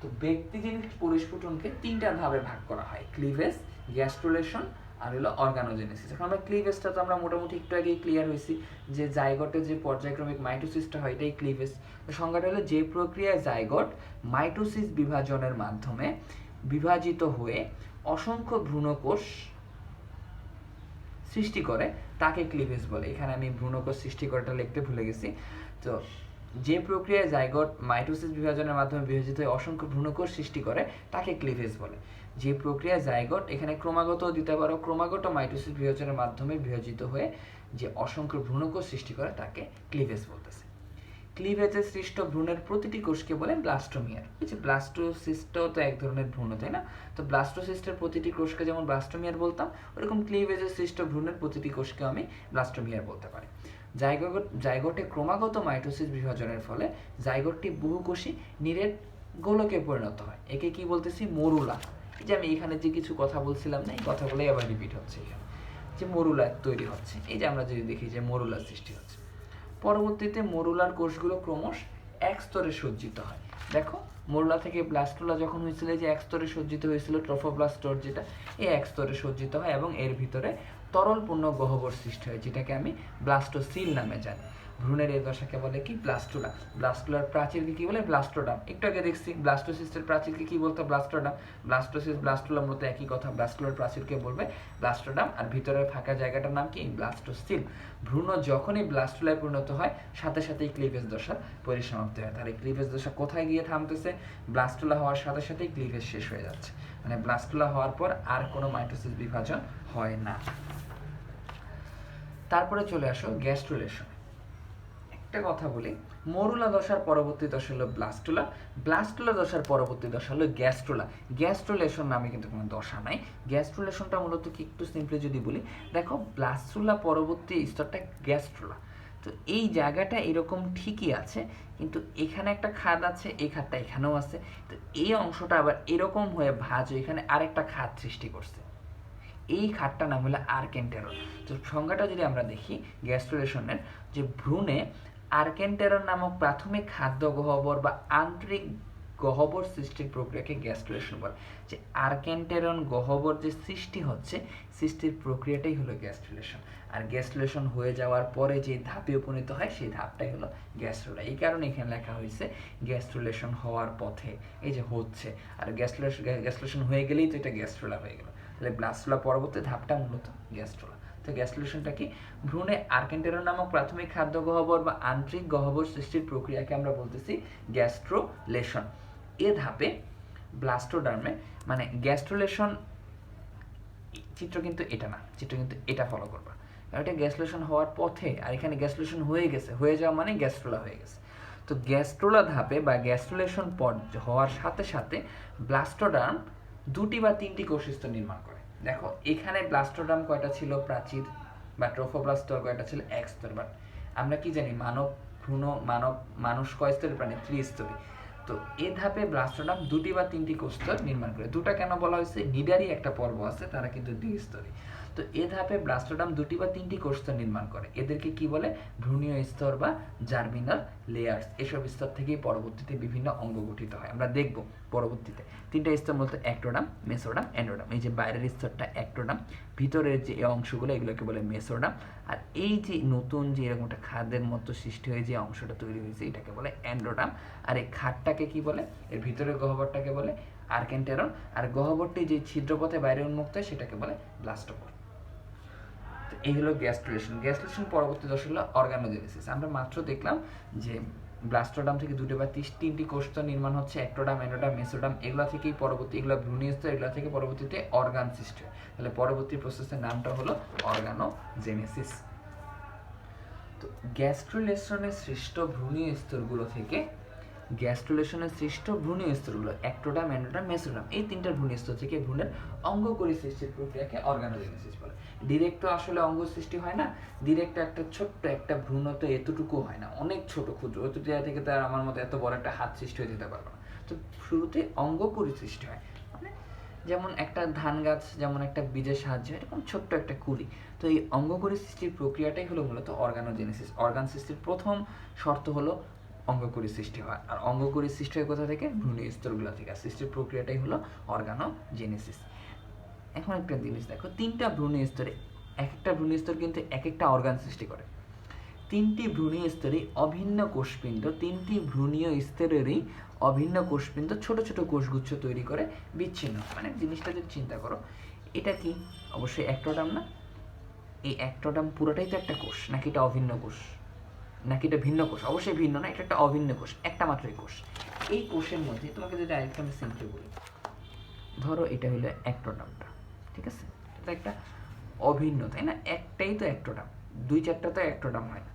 তো ব্যক্তিজনিক পরিস্ফুটনকে তিনটা ধাপে ভাগ করা হয়: ক্লিভেজ, গ্যাস্ট্রুলেশন আর হলো অর্গানোজেনেসিস। এখন আমরা ক্লিভেজটা তো আমরা মোটামুটি একটু আগেই ক্লিয়ার হয়েছি যে জাইগটে যে পর্যায়ক্রমিক মাইটোসিসটা হয় এটাই ক্লিভেজ। সংজ্ঞাটা হলো যে প্রক্রিয়ায় জাইগট মাইটোসিস বিভাজনের মাধ্যমে বিভাজিত হয়ে অসংখ্য ভ্রূণকোষ সৃষ্টি করে তাকে ক্লিভেজ বলে। এখানে আমি ভ্রূণকোষ সৃষ্টি করাটা লিখতে ভুলে গেছি। তো যে প্রক্রিয়ায় জাইগট মাইটোসিস বিভাজনের মাধ্যমে বিভাজিত হয়ে অসংখ্য ভ্রূণকোষ সৃষ্টি করে তাকে ক্লিভেজ বলে। যে প্রক্রিয়ায় জাইগট, এখানে ক্রমাগত দিতে পারো, ক্রমাগত মাইটোসিস বিভাজনের মাধ্যমে বিভাজিত হয়ে যে অসংখ্য ভ্রূণকোষ সৃষ্টি করে তাকে ক্লিভেজ বলতেছে। ক্লিভেজে সৃষ্ট ভ্রূণের প্রতিটি কোষকে বলে ব্লাস্টোমিয়ার। এই যে ব্লাস্টোসিস্টও তো এক ধরনের ভ্রূণ, তাই না? তো ব্লাস্টোসিস্টের প্রতিটি কোষকে যেমন ব্লাস্টোমিয়ার বলতাম, ওরকম ক্লিভেজে সৃষ্ট ভ্রূণের প্রতিটি কোষকে আমি ব্লাস্টোমিয়ার বলতে পারি। জাইগোটে ক্রমাগত মাইটোসিস বিভাজনের ফলে জাইগোটটি বহুকোষী নিরেট গোলকে পরিণত হয়। একে কি বলতেছি? মরুলা। এই যে আমি এখানে যে কিছু কথা বলছিলাম না, এই কথাগুলোই আবার রিপিট হচ্ছে এখানে, যে মরুলা তৈরি হচ্ছে। এই যে আমরা যদি দেখি যে মরুলার সৃষ্টি হচ্ছে, পরবর্তীতে মরুলার কোষগুলো ক্রমশ এক স্তরে সজ্জিত হয়। দেখো, মরুলা থেকে ব্লাস্টুলা যখন হয়েছিল, যে এক স্তরে সজ্জিত হয়েছিল ট্রফোব্লাস্ট স্তর, যেটা এই এক স্তরে সজ্জিত হয় এবং এর ভিতরে তরলপূর্ণ গহ্বর সৃষ্টি হয়, যেটাকে আমি ব্লাস্টোসিল নামে জানি। ভ্রূণের এই দশাকে বলে কি? ব্লাস্টুলা। ব্লাস্টুলার প্রাচীরকে কি বলে? ব্লাস্টোডাম। একটু আগে দেখছি ব্লাস্টোসিস্টের প্রাচীরকে কি বলতো? ব্লাস্টোডাম। ব্লাস্টোসিস ব্লাস্টুলা মূলত একই কথা। ব্লাস্টুলার প্রাচীরকে বলবে ব্লাস্টোডাম, আর ভিতরের ফাঁকা জায়গাটার নাম কি? ব্লাস্টোসিল। ভ্রূণ যখনই ব্লাস্টুলায় পরিণত হয় সাথে সাথেই ক্লিভেজ দশার পরিসমাপ্তি হয়। তাহলে ক্লিভেজ দশা কোথায় গিয়ে থামতেছে? ব্লাস্টুলা হওয়ার সাথে সাথেই ক্লিভেজ শেষ হয়ে যাচ্ছে, মানে ব্লাস্টুলা হওয়ার পর আর কোনো মাইটোসিস বিভাজন হয় না। তারপরে চলে আসো গ্যাস্ট্রুলেশন। একটা কথা বলি, মরুলা দশার পরবর্তী দশা হলো ব্লাস্টুলা, ব্লাস্টুলা দশার পরবর্তী দশা হলো গ্যাস্ট্রুলা। গ্যাস্ট্রুলেশন নামে কিন্তু কোনো দশা নাই। গ্যাস্ট্রুলেশনটা মূলত কি, একটু সিম্পলি যদি বলি, দেখো ব্লাস্টুলা পরবর্তী স্তরটা গ্যাস্ট্রুলা। তো এই জায়গাটা এরকম ঠিকই আছে, কিন্তু এখানে একটা খাদ আছে, এই খাদটা এখানেও আছে। তো এই অংশটা আবার এরকম হয়ে ভাঁজ হয়ে এখানে আরেকটা খাদ সৃষ্টি করছে। এই খাদটার নাম হলো আর্কেন্টেরন। তো সংজ্ঞাটা যদি আমরা দেখি গ্যাস্ট্রুলেশনের, যে ভ্রূণে আর্কেন্টেরন নামক প্রাথমিক খাদ্য গহ্বর বা আন্তরিক গহ্বর সৃষ্টির প্রক্রিয়াকে গ্যাস্ট্রুলেশন বলে। যে আর্কেন্টেরন গহ্বর যে সৃষ্টি হচ্ছে, সৃষ্টির প্রক্রিয়াটাই হলো গ্যাস্ট্রুলেশন। আর গ্যাস্ট্রুলেশন হয়ে যাওয়ার পরে যে ধাপে উপনীত হয় সেই ধাপটাই হলো গ্যাস্ট্রুলা। এই কারণে এখানে লেখা হয়েছে গ্যাস্ট্রুলেশন হওয়ার পথে, এই যে হচ্ছে। আর গ্যাস্ট্রুলেশন হয়ে গেলেই তো এটা গ্যাস্ট্রুলা হয়ে গেল। তাহলে ব্লাস্টুলা পরবর্তী ধাপটা মূলত গ্যাস্ট্রুলা। তো গ্যাস্ট্রুলেশনটা কি? ভ্রূণে আর্কেন্টেরন নামক প্রাথমিক খাদ্য গহ্বর বা আন্তরিক গহ্বর সৃষ্টির প্রক্রিয়াকে আমরা বলতেছি গ্যাস্ট্রুলেশন। এ ধাপে ব্লাস্টোডার্মে, মানে গ্যাস্ট্রুলেশন চিত্র কিন্তু এটা না, চিত্র কিন্তু এটা ফলো করবা, কারণ এটা গ্যাস্ট্রুলেশন হওয়ার পথে, আর এখানে গ্যাস্ট্রুলেশন হয়ে গেছে, হয়ে যাওয়া মানে গ্যাস্ট্রুলা হয়ে গেছে। তো গ্যাস্ট্রুলা ধাপে বা গ্যাস্ট্রুলেশন পর হওয়ার সাথে সাথে ব্লাস্টোডার্ম দুটি বা তিনটি কোষস্তর নির্মাণ করে। দেখো এখানে ব্লাস্টোডার্ম কয়টা ছিল? প্রাচীর বা ট্রোফোব্লাস্ট স্তর কয়টা ছিল? এক স্তর। বাট আমরা কি জানি মানুষ কয় স্তরের প্রাণী? ত্রিস্তরী। তো এ ধাপে ব্লাস্টোডার্ম দুটি বা তিনটি কোষস্তর নির্মাণ করে। দুটা কেন বলা হয়েছে? নিডারই একটা পর্ব আছে, তারা কিন্তু দ্বিস্তরী। তো এ ধাপে ব্লাস্টোডার্ম দুটি বা তিনটি কোষস্তর নির্মাণ করে। এদেরকে কি বলে? ভ্রূণীয় স্তর বা জার্মিনাল লেয়ার্স। এসব স্তর থেকেই পরবর্তীতে বিভিন্ন অঙ্গ গঠিত হয়। আমরা দেখব পরবর্তীতে তিনটা স্তর বলতে অ্যাক্টোডার্ম, মেসোডার্ম, এন্ডোডার্ম। এই যে বাইরের স্তরটা অ্যাক্টোডার্ম, ভিতরের যে অংশগুলো এগুলোকে বলে মেসোডার্ম, আর এই যে নতুন যে এরকম একটা খাদ্যের মতো সৃষ্টি হয়ে যে অংশটা তৈরি হয়েছে এটাকে বলে এন্ডোডার্ম। আর এই খাদটাকে কি বলে? এর ভিতরের গহ্বরটাকে বলে আর্কেন্টেরন, আর গহ্বরটি যে ছিদ্রপথে বাইরে উন্মুক্ত হয় সেটাকে বলে ব্লাস্টোপোর। এই হলো গ্যাস্ট্রুলেশন। গ্যাস্ট্রুলেশন পরবর্তী দশা হলো অর্গানোজেনেসিস। আমরা মাত্র দেখলাম যে ব্লাস্টোডাম থেকে 2 বা 3টি কোষ তো নির্মাণ হচ্ছে, অ্যাক্টোডাম, অ্যানোডাম, মেসোডাম, এগুলো থেকেই পরবর্তী, এগুলো ভ্রূণীয়স্তর, এগুলো থেকে পরবর্তীতে অর্গান সৃষ্টি হয়। তাহলে পরবর্তী প্রসেসের নামটা হলো অর্গানোজেনেসিস। তো গ্যাস্ট্রুলেশনের সৃষ্ট ভ্রূণীয় স্তরগুলো থেকে, গ্যাস্ট্রুলেশনের সৃষ্ট ভ্রূণীয় স্তরগুলো অ্যাক্টোডাম, অ্যানোডাম, মেসোডাম, এই 3টা ভ্রূণীয় স্তর থেকে ভ্রূণের অঙ্গকোষী সৃষ্টির প্রক্রিয়াকে অর্গানোজেনেসিস বলে। ডিরেক্ট তো আসলে অঙ্গ সৃষ্টি হয় না, ডিরেক্ট একটা ছোট্ট একটা ভ্রূণ তো এতটুকু হয় না, অনেক ছোট ক্ষুদ্র, ওই জায়গা থেকে তার আমার মতো এত বড় একটা হাত সৃষ্টি হয়ে যেতে পারবে না। তো শুরুতে অঙ্গকোষী সৃষ্টি হয়, মানে যেমন একটা ধান গাছ যেমন একটা বীজের সাহায্যে, এরকম ছোট্ট একটা কুড়ি। তো এই অঙ্গকোষী সৃষ্টির প্রক্রিয়াটাই হলো মূলত অর্গানোজেনেসিস। অর্গান সৃষ্টির প্রথম শর্ত হলো অঙ্গকোষী সৃষ্টি হয়, আর অঙ্গকোষী সৃষ্টি হয় কোথা থেকে? ভ্রূণীয় স্তরগুলো থেকে। আর সৃষ্টির প্রক্রিয়াটাই হলো অর্গানোজেনেসিস। এখন একটা জিনিস দেখো, 3টা ভ্রূণীয় স্তরে, এক একটা ভ্রূণীয় স্তর কিন্তু এক একটা অর্গান সৃষ্টি করে। 3টি ভ্রূণীয় স্তরে অভিন্ন কোষপিণ্ড, 3টি ভ্রূণীয় স্তরেরই অভিন্ন কোষপিণ্ড ছোট ছোট কোষগুচ্ছ তৈরি করে বিচ্ছিন্ন। মানে জিনিসটা যদি চিন্তা করো, এটা কি অবশ্যই অ্যাক্টোডাম না? এই অ্যাক্টোডাম পুরোটাই তো একটা কোষ, নাকি এটা অভিন্ন কোষ, নাকি এটা ভিন্ন কোষ? অবশ্যই ভিন্ন না, এটা একটা অভিন্ন কোষ, একটা মাত্রই কোষ। এই কোষের মধ্যে তোমাকে যদি আরেকটা আমি সিম্পলি বলি, ধরো এটা হলো অ্যাক্টোডামটা, ঠিক আছে? এটা একটা অভিন্ন, তাই না? একটাই তো অ্যাক্টোডাম, 2-4টা তো অ্যাক্টোডাম হয় না।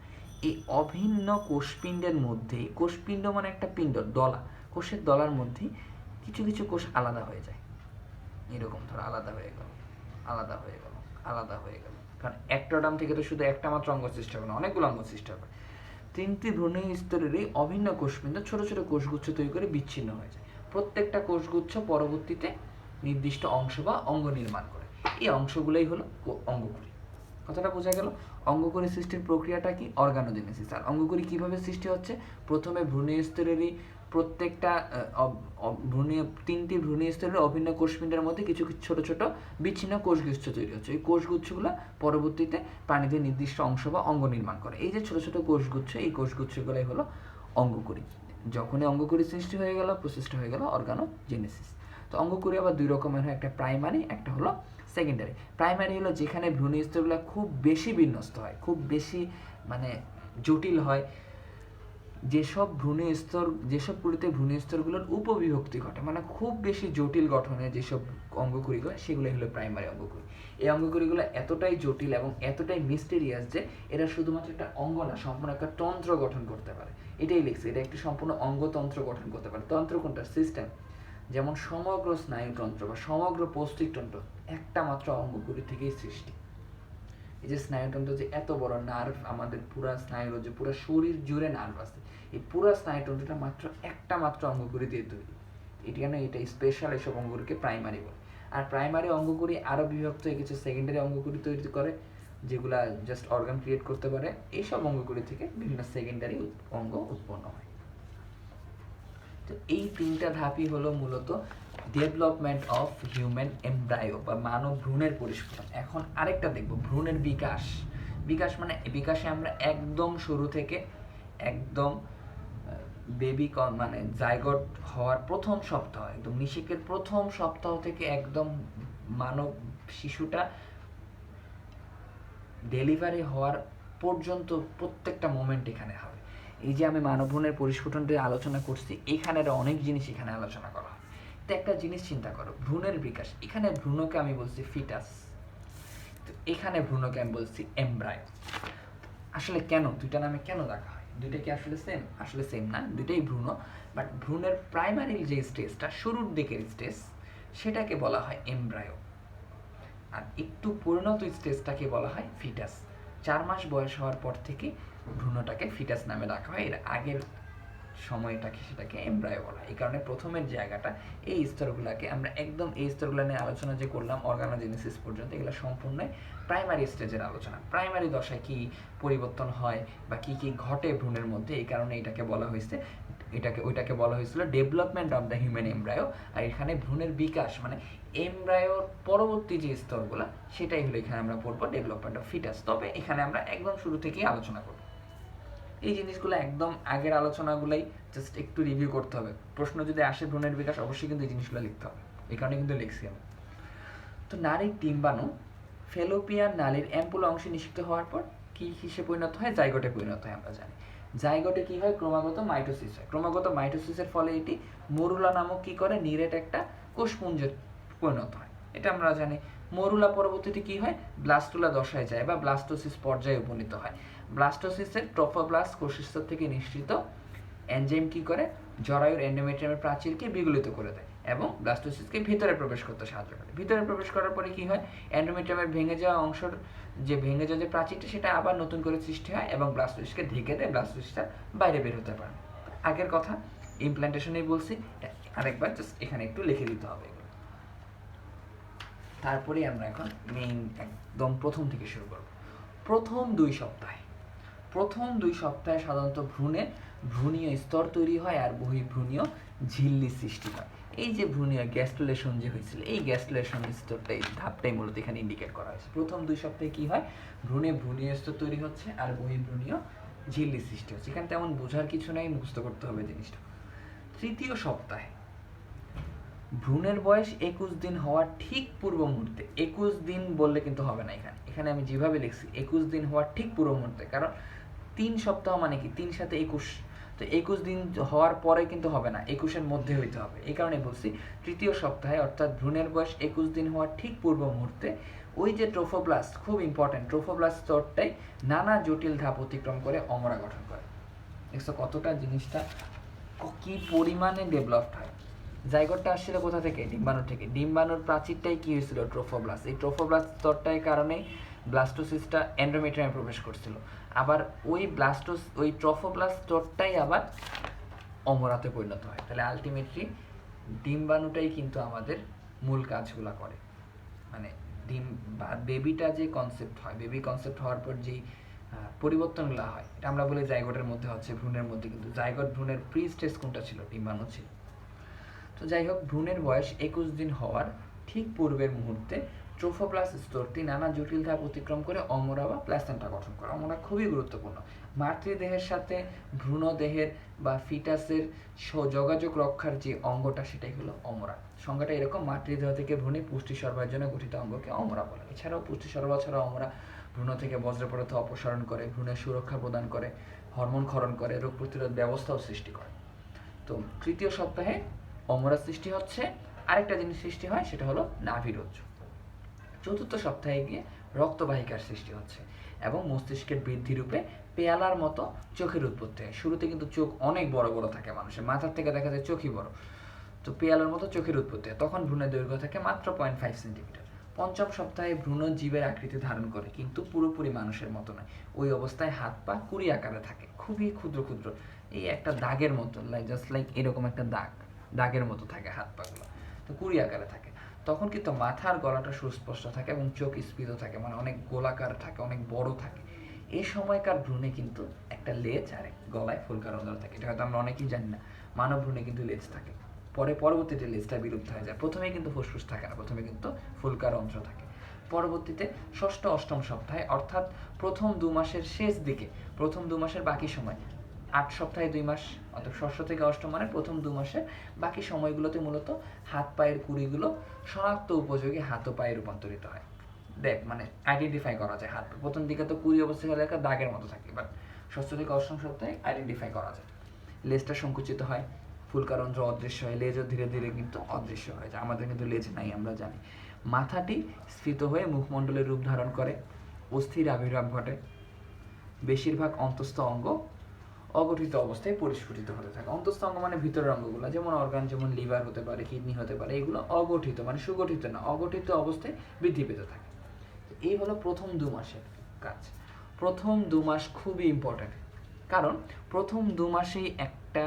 এই অভিন্ন কোষপিণ্ডের মধ্যে, কোষপিণ্ড মানে একটা পিণ্ড, দলা, কোষের দলার মধ্যে কিছু কিছু কোষ আলাদা হয়ে যায়, এরকম ধরো আলাদা হয়ে গেল, আলাদা হয়ে গেল, আলাদা হয়ে গেল। কারণ অ্যাক্টোডাম থেকে তো শুধু একটা মাত্র অঙ্গ সৃষ্টি হবে না, অনেকগুলো অঙ্গ সৃষ্টি হবে। 3টি ভ্রূণীয় স্তরেরই অভিন্ন কোষপিণ্ড ছোট ছোট কোষগুচ্ছ তৈরি করে বিচ্ছিন্ন হয়ে যায়। প্রত্যেকটা কোষগুচ্ছ পরবর্তীতে নির্দিষ্ট অংশ বা অঙ্গ নির্মাণ করে। এই অংশগুলোই হলো অঙ্গকুড়ি। কথাটা বোঝা গেল? অঙ্গকুড়ি সৃষ্টির প্রক্রিয়াটা কি? অর্গানোজেনেসিস। আর অঙ্গকুড়ি কিভাবে সৃষ্টি হচ্ছে? প্রথমে ভ্রূণীয় স্তরেরই প্রত্যেকটা 3টি ভ্রূণীয় স্তরের অভিন্ন কোষপিণ্ডের মধ্যে কিছু কিছু ছোট ছোট বিচ্ছিন্ন কোষগুচ্ছ তৈরি হচ্ছে। এই কোষগুচ্ছগুলো পরবর্তীতে প্রাণীদের নির্দিষ্ট অংশ বা অঙ্গ নির্মাণ করে। এই যে ছোট ছোট কোষগুচ্ছ, এই কোষগুচ্ছগুলোই হলো অঙ্গকুড়ি। যখনই অঙ্গকুড়ি সৃষ্টি হয়ে গেল, প্রসেসটা হয়ে গেল অর্গানোজেনেসিস। তো অঙ্গকুড়ি আবার 2 রকমের হয়, একটা প্রাইমারি, একটা হলো সেকেন্ডারি। প্রাইমারি হলো যেখানে ভ্রূণীয় স্তরগুলো খুব বেশি বিন্যস্ত হয়, খুব বেশি মানে জটিল হয়। যেসব ভ্রূণীয় স্তর, যেসব কুড়িতে ভ্রূণীয় স্তরগুলোর উপবিভক্তি ঘটে, মানে খুব বেশি জটিল গঠনের যেসব অঙ্গকুড়িগুলো, সেগুলো হলো প্রাইমারি অঙ্গকুড়ি। এই অঙ্গকুড়িগুলো এতটাই জটিল এবং এতটাই মিস্টেরিয়াস যে এরা শুধুমাত্র একটা অঙ্গ না, সম্পূর্ণ একটা তন্ত্র গঠন করতে পারে। এটাই লিখছে, এটা একটি সম্পূর্ণ অঙ্গতন্ত্র গঠন করতে পারে। তন্ত্র কোনটা? সিস্টেম। যেমন সমগ্র স্নায়ুতন্ত্র বা সমগ্র পৌষ্টিকতন্ত্র একটা মাত্র অঙ্গকুড়ি থেকেই সৃষ্টি। এই যে স্নায়ুতন্ত্র, যে এত বড় নার্ভ, আমাদের পুরা স্নায়ুর যে পুরো শরীর জুড়ে নার্ভ আছে, এই পুরো স্নায়ুতন্ত্রটা মাত্র একটা মাত্র অঙ্গকুড়ি দিয়ে তৈরি। এটি কেন? এটা স্পেশাল, এসব অঙ্গকুড়িকে প্রাইমারি বলে। আর প্রাইমারি অঙ্গকুড়ি আরও বিভক্ত হয়ে কিছু সেকেন্ডারি অঙ্গকুড়ি তৈরি করে, যেগুলা জাস্ট অর্গান ক্রিয়েট করতে পারে। এইসব অঙ্গকুড়ি থেকে বিভিন্ন সেকেন্ডারি অঙ্গ উৎপন্ন হয়। তো এই 3টা ধাপই হলো মূলত ডেভেলপমেন্ট অফ হিউম্যান এমব্রায়ো বা মানব ভ্রূণের পরিস্ফুটন। এখন আরেকটা দেখব, ভ্রূণের বিকাশ। বিকাশ মানে, বিকাশে আমরা একদম শুরু থেকে একদম বেবি মানে জাইগোট হওয়ার প্রথম সপ্তাহ, একদম নিষেকের প্রথম সপ্তাহ থেকে একদম মানব শিশুটা ডেলিভারি হওয়ার পর্যন্ত প্রত্যেকটা মোমেন্ট এখানে হবে। এই যে আমি মানব ভ্রূণের পরিস্ফুটনটি আলোচনা করছি, এখানে অনেক জিনিস এখানে আলোচনা করা হয়। তো একটা জিনিস চিন্তা করো, ভ্রূণের বিকাশ, এখানে ভ্রূণকে আমি বলছি ফিটাস, তো এখানে ভ্রূণকে আমি বলছি এমব্রায়ো। আসলে কেন দুইটা নামে কেন রাখা হয়? দুইটা কি আসলে সেম? আসলে সেম না, দুইটাই ভ্রূণ। বাট ভ্রূণের প্রাইমারি যে স্টেজটা, শুরুর দিকের স্টেজ, সেটাকে বলা হয় এমব্রায়ো। আর একটু পরিণত স্টেজটাকে বলা হয় ফিটাস। 4 মাস বয়স হওয়ার পর থেকে ভ্রূণটাকে ফিটাস নামে রাখা হয়। এর আগের সময়টাকে সেটাকে এমব্রায়ো বলা হয়। এই কারণে প্রথমের জায়গাটা, এই স্তরগুলোকে আমরা একদম, এই স্তরগুলো নিয়ে আলোচনা যে করলাম অর্গানোজেনেসিস পর্যন্ত, এগুলো সম্পূর্ণ প্রাইমারি স্টেজের আলোচনা। প্রাইমারি দশায় কি পরিবর্তন হয় বা কি কি ঘটে ভ্রূণের মধ্যে, এই কারণে এটাকে বলা হয়েছে, ওইটাকে বলা হয়েছিল development of the human embryo. আর এখানে ভ্রূণের বিকাশ মানে এমব্রায়োর পরবর্তী যে স্তরগুলো, সেটাই হলো এখানে আমরা পড়বো ডেভেলপমেন্ট অফ ফিটাস। তবে এখানে আমরা একদম শুরু থেকেই আলোচনা করব। এই জিনিসগুলো একদম আগের আলোচনাগুলাই জাস্ট একটু রিভিউ করতে হবে। প্রশ্ন যদি আসে ভ্রূণের বিকাশ, অবশ্যই কিন্তু এই জিনিসগুলো লিখতে হবে, এই কারণে কিন্তু লিখছি আমি। তো নারীর ডিম্বাণু ফেলোপিয়ান নালীর অ্যাম্পুল অংশে নিষিক্ত হওয়ার পর কি হিসেবে পরিণত হয়? জাইগোটে পরিণত হয়। আমরা জানি জাইগোটে কি হয়, ক্রমাগত মাইটোসিস হয়। ক্রমাগত মাইটোসিসের ফলে এটি মরুলা নামক কি করে, নিরেট একটা কোষপুঞ্জে পরিণত হয়। এটা আমরা জানি। মরুলা পরবর্তীতে কি হয়, ব্লাস্টুলা দশায় যায় বা ব্লাস্টোসিস পর্যায়ে উপনীত হয়। ব্লাস্টোসিসের ট্রোফোব্লাস্ট কোষস্তর থেকে নিঃসৃত এনজাইম কি করে, জরায়ুর এন্ডোমেট্রিয়ামের প্রাচীরকে বিগলিত করে দেয় এবং ব্লাস্টোসিসকে ভিতরে প্রবেশ করতে সাহায্য করে। ভিতরে প্রবেশ করার পরে কি হয়, এন্ডোমেট্রিয়ামের ভেঙে যাওয়া অংশের ভেঙে যাওয়া যে প্রাচীরটা সেটা আবার নতুন করে সৃষ্টি হয় এবং ব্লাস্টোসিসকে ঢেকে দেয়, ব্লাস্টোসিসটা বাইরে বের হতে পারে। আগের কথা ইমপ্ল্যান্টেশনেই বলছি, আরেকবার জাস্ট এখানে একটু লিখে দিতে হবে। তারপরে আমরা এখন মেইন একদম প্রথম থেকে শুরু করব। প্রথম 2 সপ্তাহে সাধারণত ভ্রূণীয় স্তর তৈরি হয় আর বহির্ভ্রূণীয় ঝিল্লি সৃষ্টি হয়। এই যে ভ্রূণীয় গ্যাস্ট্রুলেশন যে হয়েছিল, এই গ্যাস্ট্রুলেশন স্তরটাই ধাপটাই মূলত এখানে ইন্ডিকেট করা হয়েছে। প্রথম 2 সপ্তাহে কি হয়, ভ্রূণীয় স্তর তৈরি হচ্ছে আর বহির্ভ্রূণীয় ঝিল্লি সৃষ্টি হচ্ছে। এখানে তেমন বোঝার কিছু নেই, মুখস্থ করতে হবে জিনিসটা। তৃতীয় সপ্তাহে ভ্রূণের বয়স 21 দিন হওয়ার ঠিক পূর্ব মুহূর্তে, 21 দিন বললে কিন্তু হবে না, এখানে আমি যেভাবে লিখছি 21 দিন হওয়ার ঠিক পূর্ব মুহূর্তে, কারণ 3 সপ্তাহ মানে কি 3 সাথে 21, তো 21 দিন হওয়ার পরে কিন্তু হবে না, 21-এর মধ্যে হইতে হবে। এই কারণে বলছি তৃতীয় সপ্তাহে, অর্থাৎ ভ্রূণের বয়স 21 দিন হওয়ার ঠিক পূর্ব মুহূর্তে ওই যে ট্রোফোব্লাস্ট, খুব ইম্পর্টেন্ট, ট্রোফোব্লাস্ট স্তরটাই নানা জটিল ধাপ অতিক্রম করে অমরা গঠন করে। দেখছো কতটা জিনিসটা কি পরিমাণে ডেভেলপড হয়। জাইগোটটা আসছিল কোথা থেকে, ডিম্বাণু থেকে। ডিম্বাণুর প্রাচীরটাই কি হয়েছিল, ট্রোফোব্লাস্ট। এই ট্রোফোব্লাস্ট স্তরটাই কারণেই ব্লাস্টোসিসটা এন্ডোমেট্রিয়ামে প্রবেশ করছিল। আবার ওই ট্রোফোব্লাস্ট স্তরটাই আবার অমরাতে পরিণত হয়। তাহলে আলটিমেটলি ডিম্বাণুটাই কিন্তু আমাদের মূল কাজগুলো করে। মানে বেবিটা যে কনসেপ্ট হয়, বেবি কনসেপ্ট হওয়ার পর যেই পরিবর্তনগুলো হয়, এটা আমরা বলি জাইগোটের মধ্যে হচ্ছে, ভ্রূণের মধ্যে। কিন্তু জাইগোট ভ্রূণের প্রি স্টেজ কোনটা ছিল, ডিম্বাণু ছিল। তো যাই হোক, ভ্রূণের বয়স 21 দিন হওয়ার ঠিক পূর্বের মুহূর্তে ট্রোফোব্লাস্ট স্তরটি নানা জটিল ধাপ অতিক্রম করে অমরা বা প্ল্যাসেন্টা গঠন করে। অমরা খুবই গুরুত্বপূর্ণ। মাতৃদেহের সাথে ভ্রূণদেহের বা ফিটাসের যোগাযোগ রক্ষার যে অঙ্গটা, সেটাই হলো অমরা। সংজ্ঞাটা এরকম, মাতৃদেহ থেকে ভ্রূণে পুষ্টি সরবরাহের জন্য গঠিত অঙ্গকে অমরা বলে। এছাড়াও পুষ্টি সরবরাহ ছাড়াও অমরা ভ্রূণ থেকে বজ্র পদার্থ অপসারণ করে, ভ্রূণের সুরক্ষা প্রদান করে, হরমোন ক্ষরণ করে, রোগ প্রতিরোধ ব্যবস্থাও সৃষ্টি করে। তো তৃতীয় সপ্তাহে অমরা সৃষ্টি হচ্ছে। আরেকটা জিনিস সৃষ্টি হয়, সেটা হলো নাভিরজ্জু। চতুর্থ সপ্তাহে গিয়ে রক্তবাহিকার সৃষ্টি হচ্ছে এবং মস্তিষ্কের বৃদ্ধি রূপে পেয়ালার মতো চোখের উৎপত্তি হয়। শুরুতে কিন্তু চোখ অনেক বড় বড় থাকে, মানুষের মাথার থেকে দেখা যায় চোখই বড়। তো পেয়ালার মতো চোখের উৎপত্তি হয়। তখন ভ্রূণের দৈর্ঘ্য থাকে মাত্র 0.5 সেন্টিমিটার। পঞ্চম সপ্তাহে ভ্রূণ জীবের আকৃতি ধারণ করে, কিন্তু পুরোপুরি মানুষের মতো নয়। ওই অবস্থায় হাত পা কুড়ি আকারে থাকে, খুবই ক্ষুদ্র ক্ষুদ্র, এই একটা দাগের মতো, জাস্ট লাইক এরকম একটা দাগের মতো থাকে হাত পাগুলো, তো কুড়ি আকারে থাকে। তখন কিন্তু মাথার গলাটা সুস্পষ্ট থাকে এবং চোখ স্ফীত থাকে, মানে অনেক গোলাকার থাকে, অনেক বড় থাকে। এই সময়কার ভ্রূণে কিন্তু একটা লেজ আর গলায় ফুলকা রন্ধ্র থাকে। এটা হয়তো আমরা অনেকেই জানি না, মানব ভ্রূণে কিন্তু লেজ থাকে। পরবর্তীতে লেজটা বিলুপ্ত হয়ে যায়। প্রথমে কিন্তু ফুসফুস থাকে না, প্রথমে কিন্তু ফুলকা রন্ধ্র থাকে। পরবর্তীতে ষষ্ঠ অষ্টম সপ্তাহে, অর্থাৎ প্রথম 2 মাসের শেষ দিকে, প্রথম 2 মাসের বাকি সময়, 8 সপ্তাহে 2 মাস, অর্থাৎ ষষ্ঠ থেকে অষ্টম মানে প্রথম 2 মাসের বাকি সময়গুলোতে মূলত হাত পায়ের কুড়িগুলো শনাক্ত উপযোগী হাত ও পায়ে রূপান্তরিত হয়। মানে আইডেন্টিফাই করা যায় হাত। প্রথম দিকে তো কুড়ি অবস্থায় একটা দাগের মতো থাকে, বাট ষষ্ঠ থেকে অষ্টম সপ্তাহে আইডেন্টিফাই করা যায়। লেজটা সংকুচিত হয়, ফুলকারন্ধ্র অদৃশ্য হয়, লেজও ধীরে ধীরে কিন্তু অদৃশ্য হয়ে যায়। আমাদের কিন্তু লেজ নাই, আমরা জানি। মাথাটি স্ফীত হয়ে মুখমণ্ডলের রূপ ধারণ করে, অস্থির আবির্ভাব ঘটে। বেশিরভাগ অন্তঃস্থ অঙ্গ অগঠিত অবস্থায় পরিস্ফুটিত হতে থাকে। অন্তঃস্থ অঙ্গ মানে ভিতরের অঙ্গগুলো, যেমন অর্গান, যেমন লিভার হতে পারে, কিডনি হতে পারে, এগুলো অগঠিত মানে সুগঠিত না, অগঠিত অবস্থায় বৃদ্ধি পেতে থাকে। এই হলো প্রথম 2 মাসের কাজ। প্রথম 2 মাস খুবই ইম্পর্ট্যান্ট, কারণ প্রথম 2 মাসেই একটা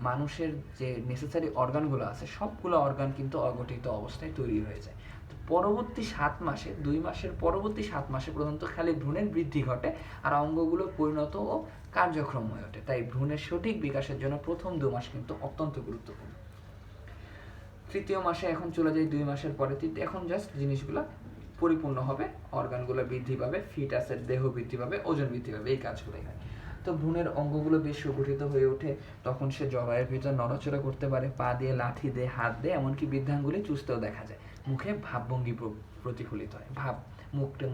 মানুষের যে নেসেসারি অর্গানগুলো আছে, সবগুলো অর্গান কিন্তু অগঠিত অবস্থায় তৈরি হয়ে যায়। তো পরবর্তী 7 মাসে, 2 মাসের পরবর্তী 7 মাসে পর্যন্ত খালি ভ্রূণের বৃদ্ধি ঘটে আর অঙ্গগুলো পরিণত ও কার্যক্ষম হয়ে ওঠে। তাই ভ্রূণের সঠিক বিকাশের জন্য প্রথম 2 মাস কিন্তু অত্যন্ত গুরুত্বপূর্ণ। তৃতীয় মাসে এখন চলে যায় 2 মাসের পরে, এখন জাস্ট জিনিসগুলো পরিপূর্ণ হবে, অর্গানগুলো বৃদ্ধি পাবে, ফিটাসের দেহ বৃদ্ধি পাবে, ওজন বৃদ্ধি পাবে, এই কাজগুলোই হয়। তো ভ্রূণের অঙ্গগুলো বেশ সুগঠিত হয়ে ওঠে, তখন সে জরায়ের ভিতর নড়াচড়া করতে পারে, পা দিয়ে লাথি দেয়, হাত দেয়, এমনকি বৃদ্ধাঙ্গুলি চুষতেও দেখা যায়। মুখে ভাবভঙ্গি প্রতিফলিত হয়,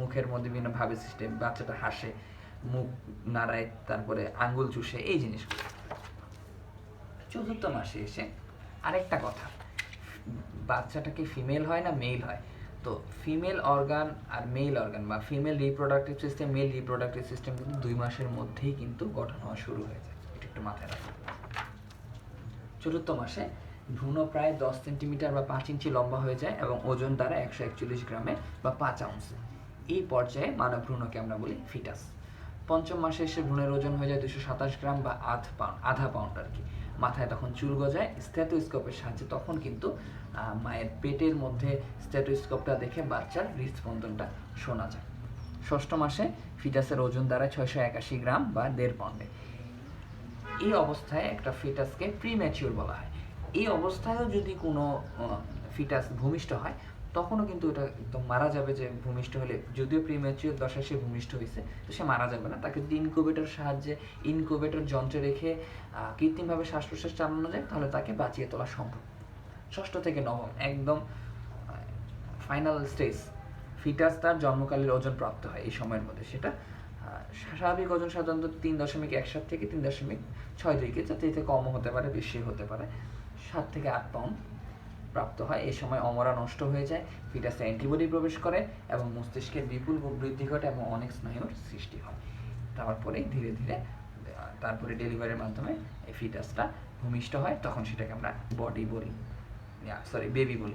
মুখের মধ্যে বিভিন্ন ভাবের সিস্টেম, বাচ্চাটা হাসে, মুখ নাড়ায়, তারপরে আঙ্গুল চুষে, এই জিনিসগুলো। চতুর্থ মাসে এসে আরেকটা কথা, বাচ্চাটাকে ফিমেল হয় না মেল হয়? তো ফিমেল অর্গান আর মেল অর্গান বা female reproductive system, mail reproductive system কিন্তু 2 মাসের মধ্যেই কিন্তু গঠন হওয়া শুরু হয়ে যায়। এটা একটু মাথায় রাখবেন। চতুর্থ মাসে ভ্রূণ প্রায় 10 সেন্টিমিটার বা 5 ইঞ্চি লম্বা হয়ে যায় এবং ওজন দ্বারা 141 গ্রামে বা 5 আউন্সে। এই পর্যায়ে মানব ভ্রূণকে আমরা বলি ফিটাস। পঞ্চম মাসে এসে ভ্রূণের ওজন হয়ে যায় 227 গ্রাম বা আধা পাউন্ড আর কি। মাথায় তখন চুল গজায় স্টেথোস্কোপের সাহায্যে, তখন কিন্তু মায়ের পেটের মধ্যে স্টেথোস্কোপটা দেখে বাচ্চার হৃদস্পন্দনটা শোনা যায়। ষষ্ঠ মাসে ফিটাসের ওজন দাঁড়ায় 681 গ্রাম বা 1.5 পাউন্ডে। এই অবস্থায় একটা ফিটাসকে প্রিম্যাচিওর বলা হয়। এই অবস্থায়ও যদি কোনো ফিটাস ভূমিষ্ঠ হয়, তখনও কিন্তু এটা একদম মারা যাবে, যে ভূমিষ্ঠ হলে, যদিও প্রিম্যাচিওর দশায় সে ভূমিষ্ঠ হয়েছে, তো সে মারা যাবে না। তাকে যদি ইনকিউবেটর সাহায্যে, ইনকিউবেটর যন্ত্রে রেখে কৃত্রিমভাবে শ্বাস প্রশ্বাস চালানো যায়, তাহলে তাকে বাঁচিয়ে তোলা সম্ভব। ষষ্ঠ থেকে নবম একদম ফাইনাল স্টেজ, ফিটাস তার জন্মকালের ওজন প্রাপ্ত হয় এই সময়ের মধ্যে। সেটা স্বাভাবিক ওজন সাধারণত 3.17 থেকে 3.62 কেজি, যাতে এতে কমও হতে পারে, বেশি হতে পারে। 7 থেকে 8 পাউন্ড প্রাপ্ত হয়। এই সময় অমরা নষ্ট হয়ে যায়, ফিটাসে অ্যান্টিবডি প্রবেশ করে এবং মস্তিষ্কের বিপুল বৃদ্ধি ঘটে এবং অনেক স্নায়ুর সৃষ্টি হয়। তারপরে ধীরে ধীরে তারপরে ডেলিভারির মাধ্যমে এই ফিটাসটা ভূমিষ্ঠ হয়, তখন সেটাকে আমরা বেবি বলি।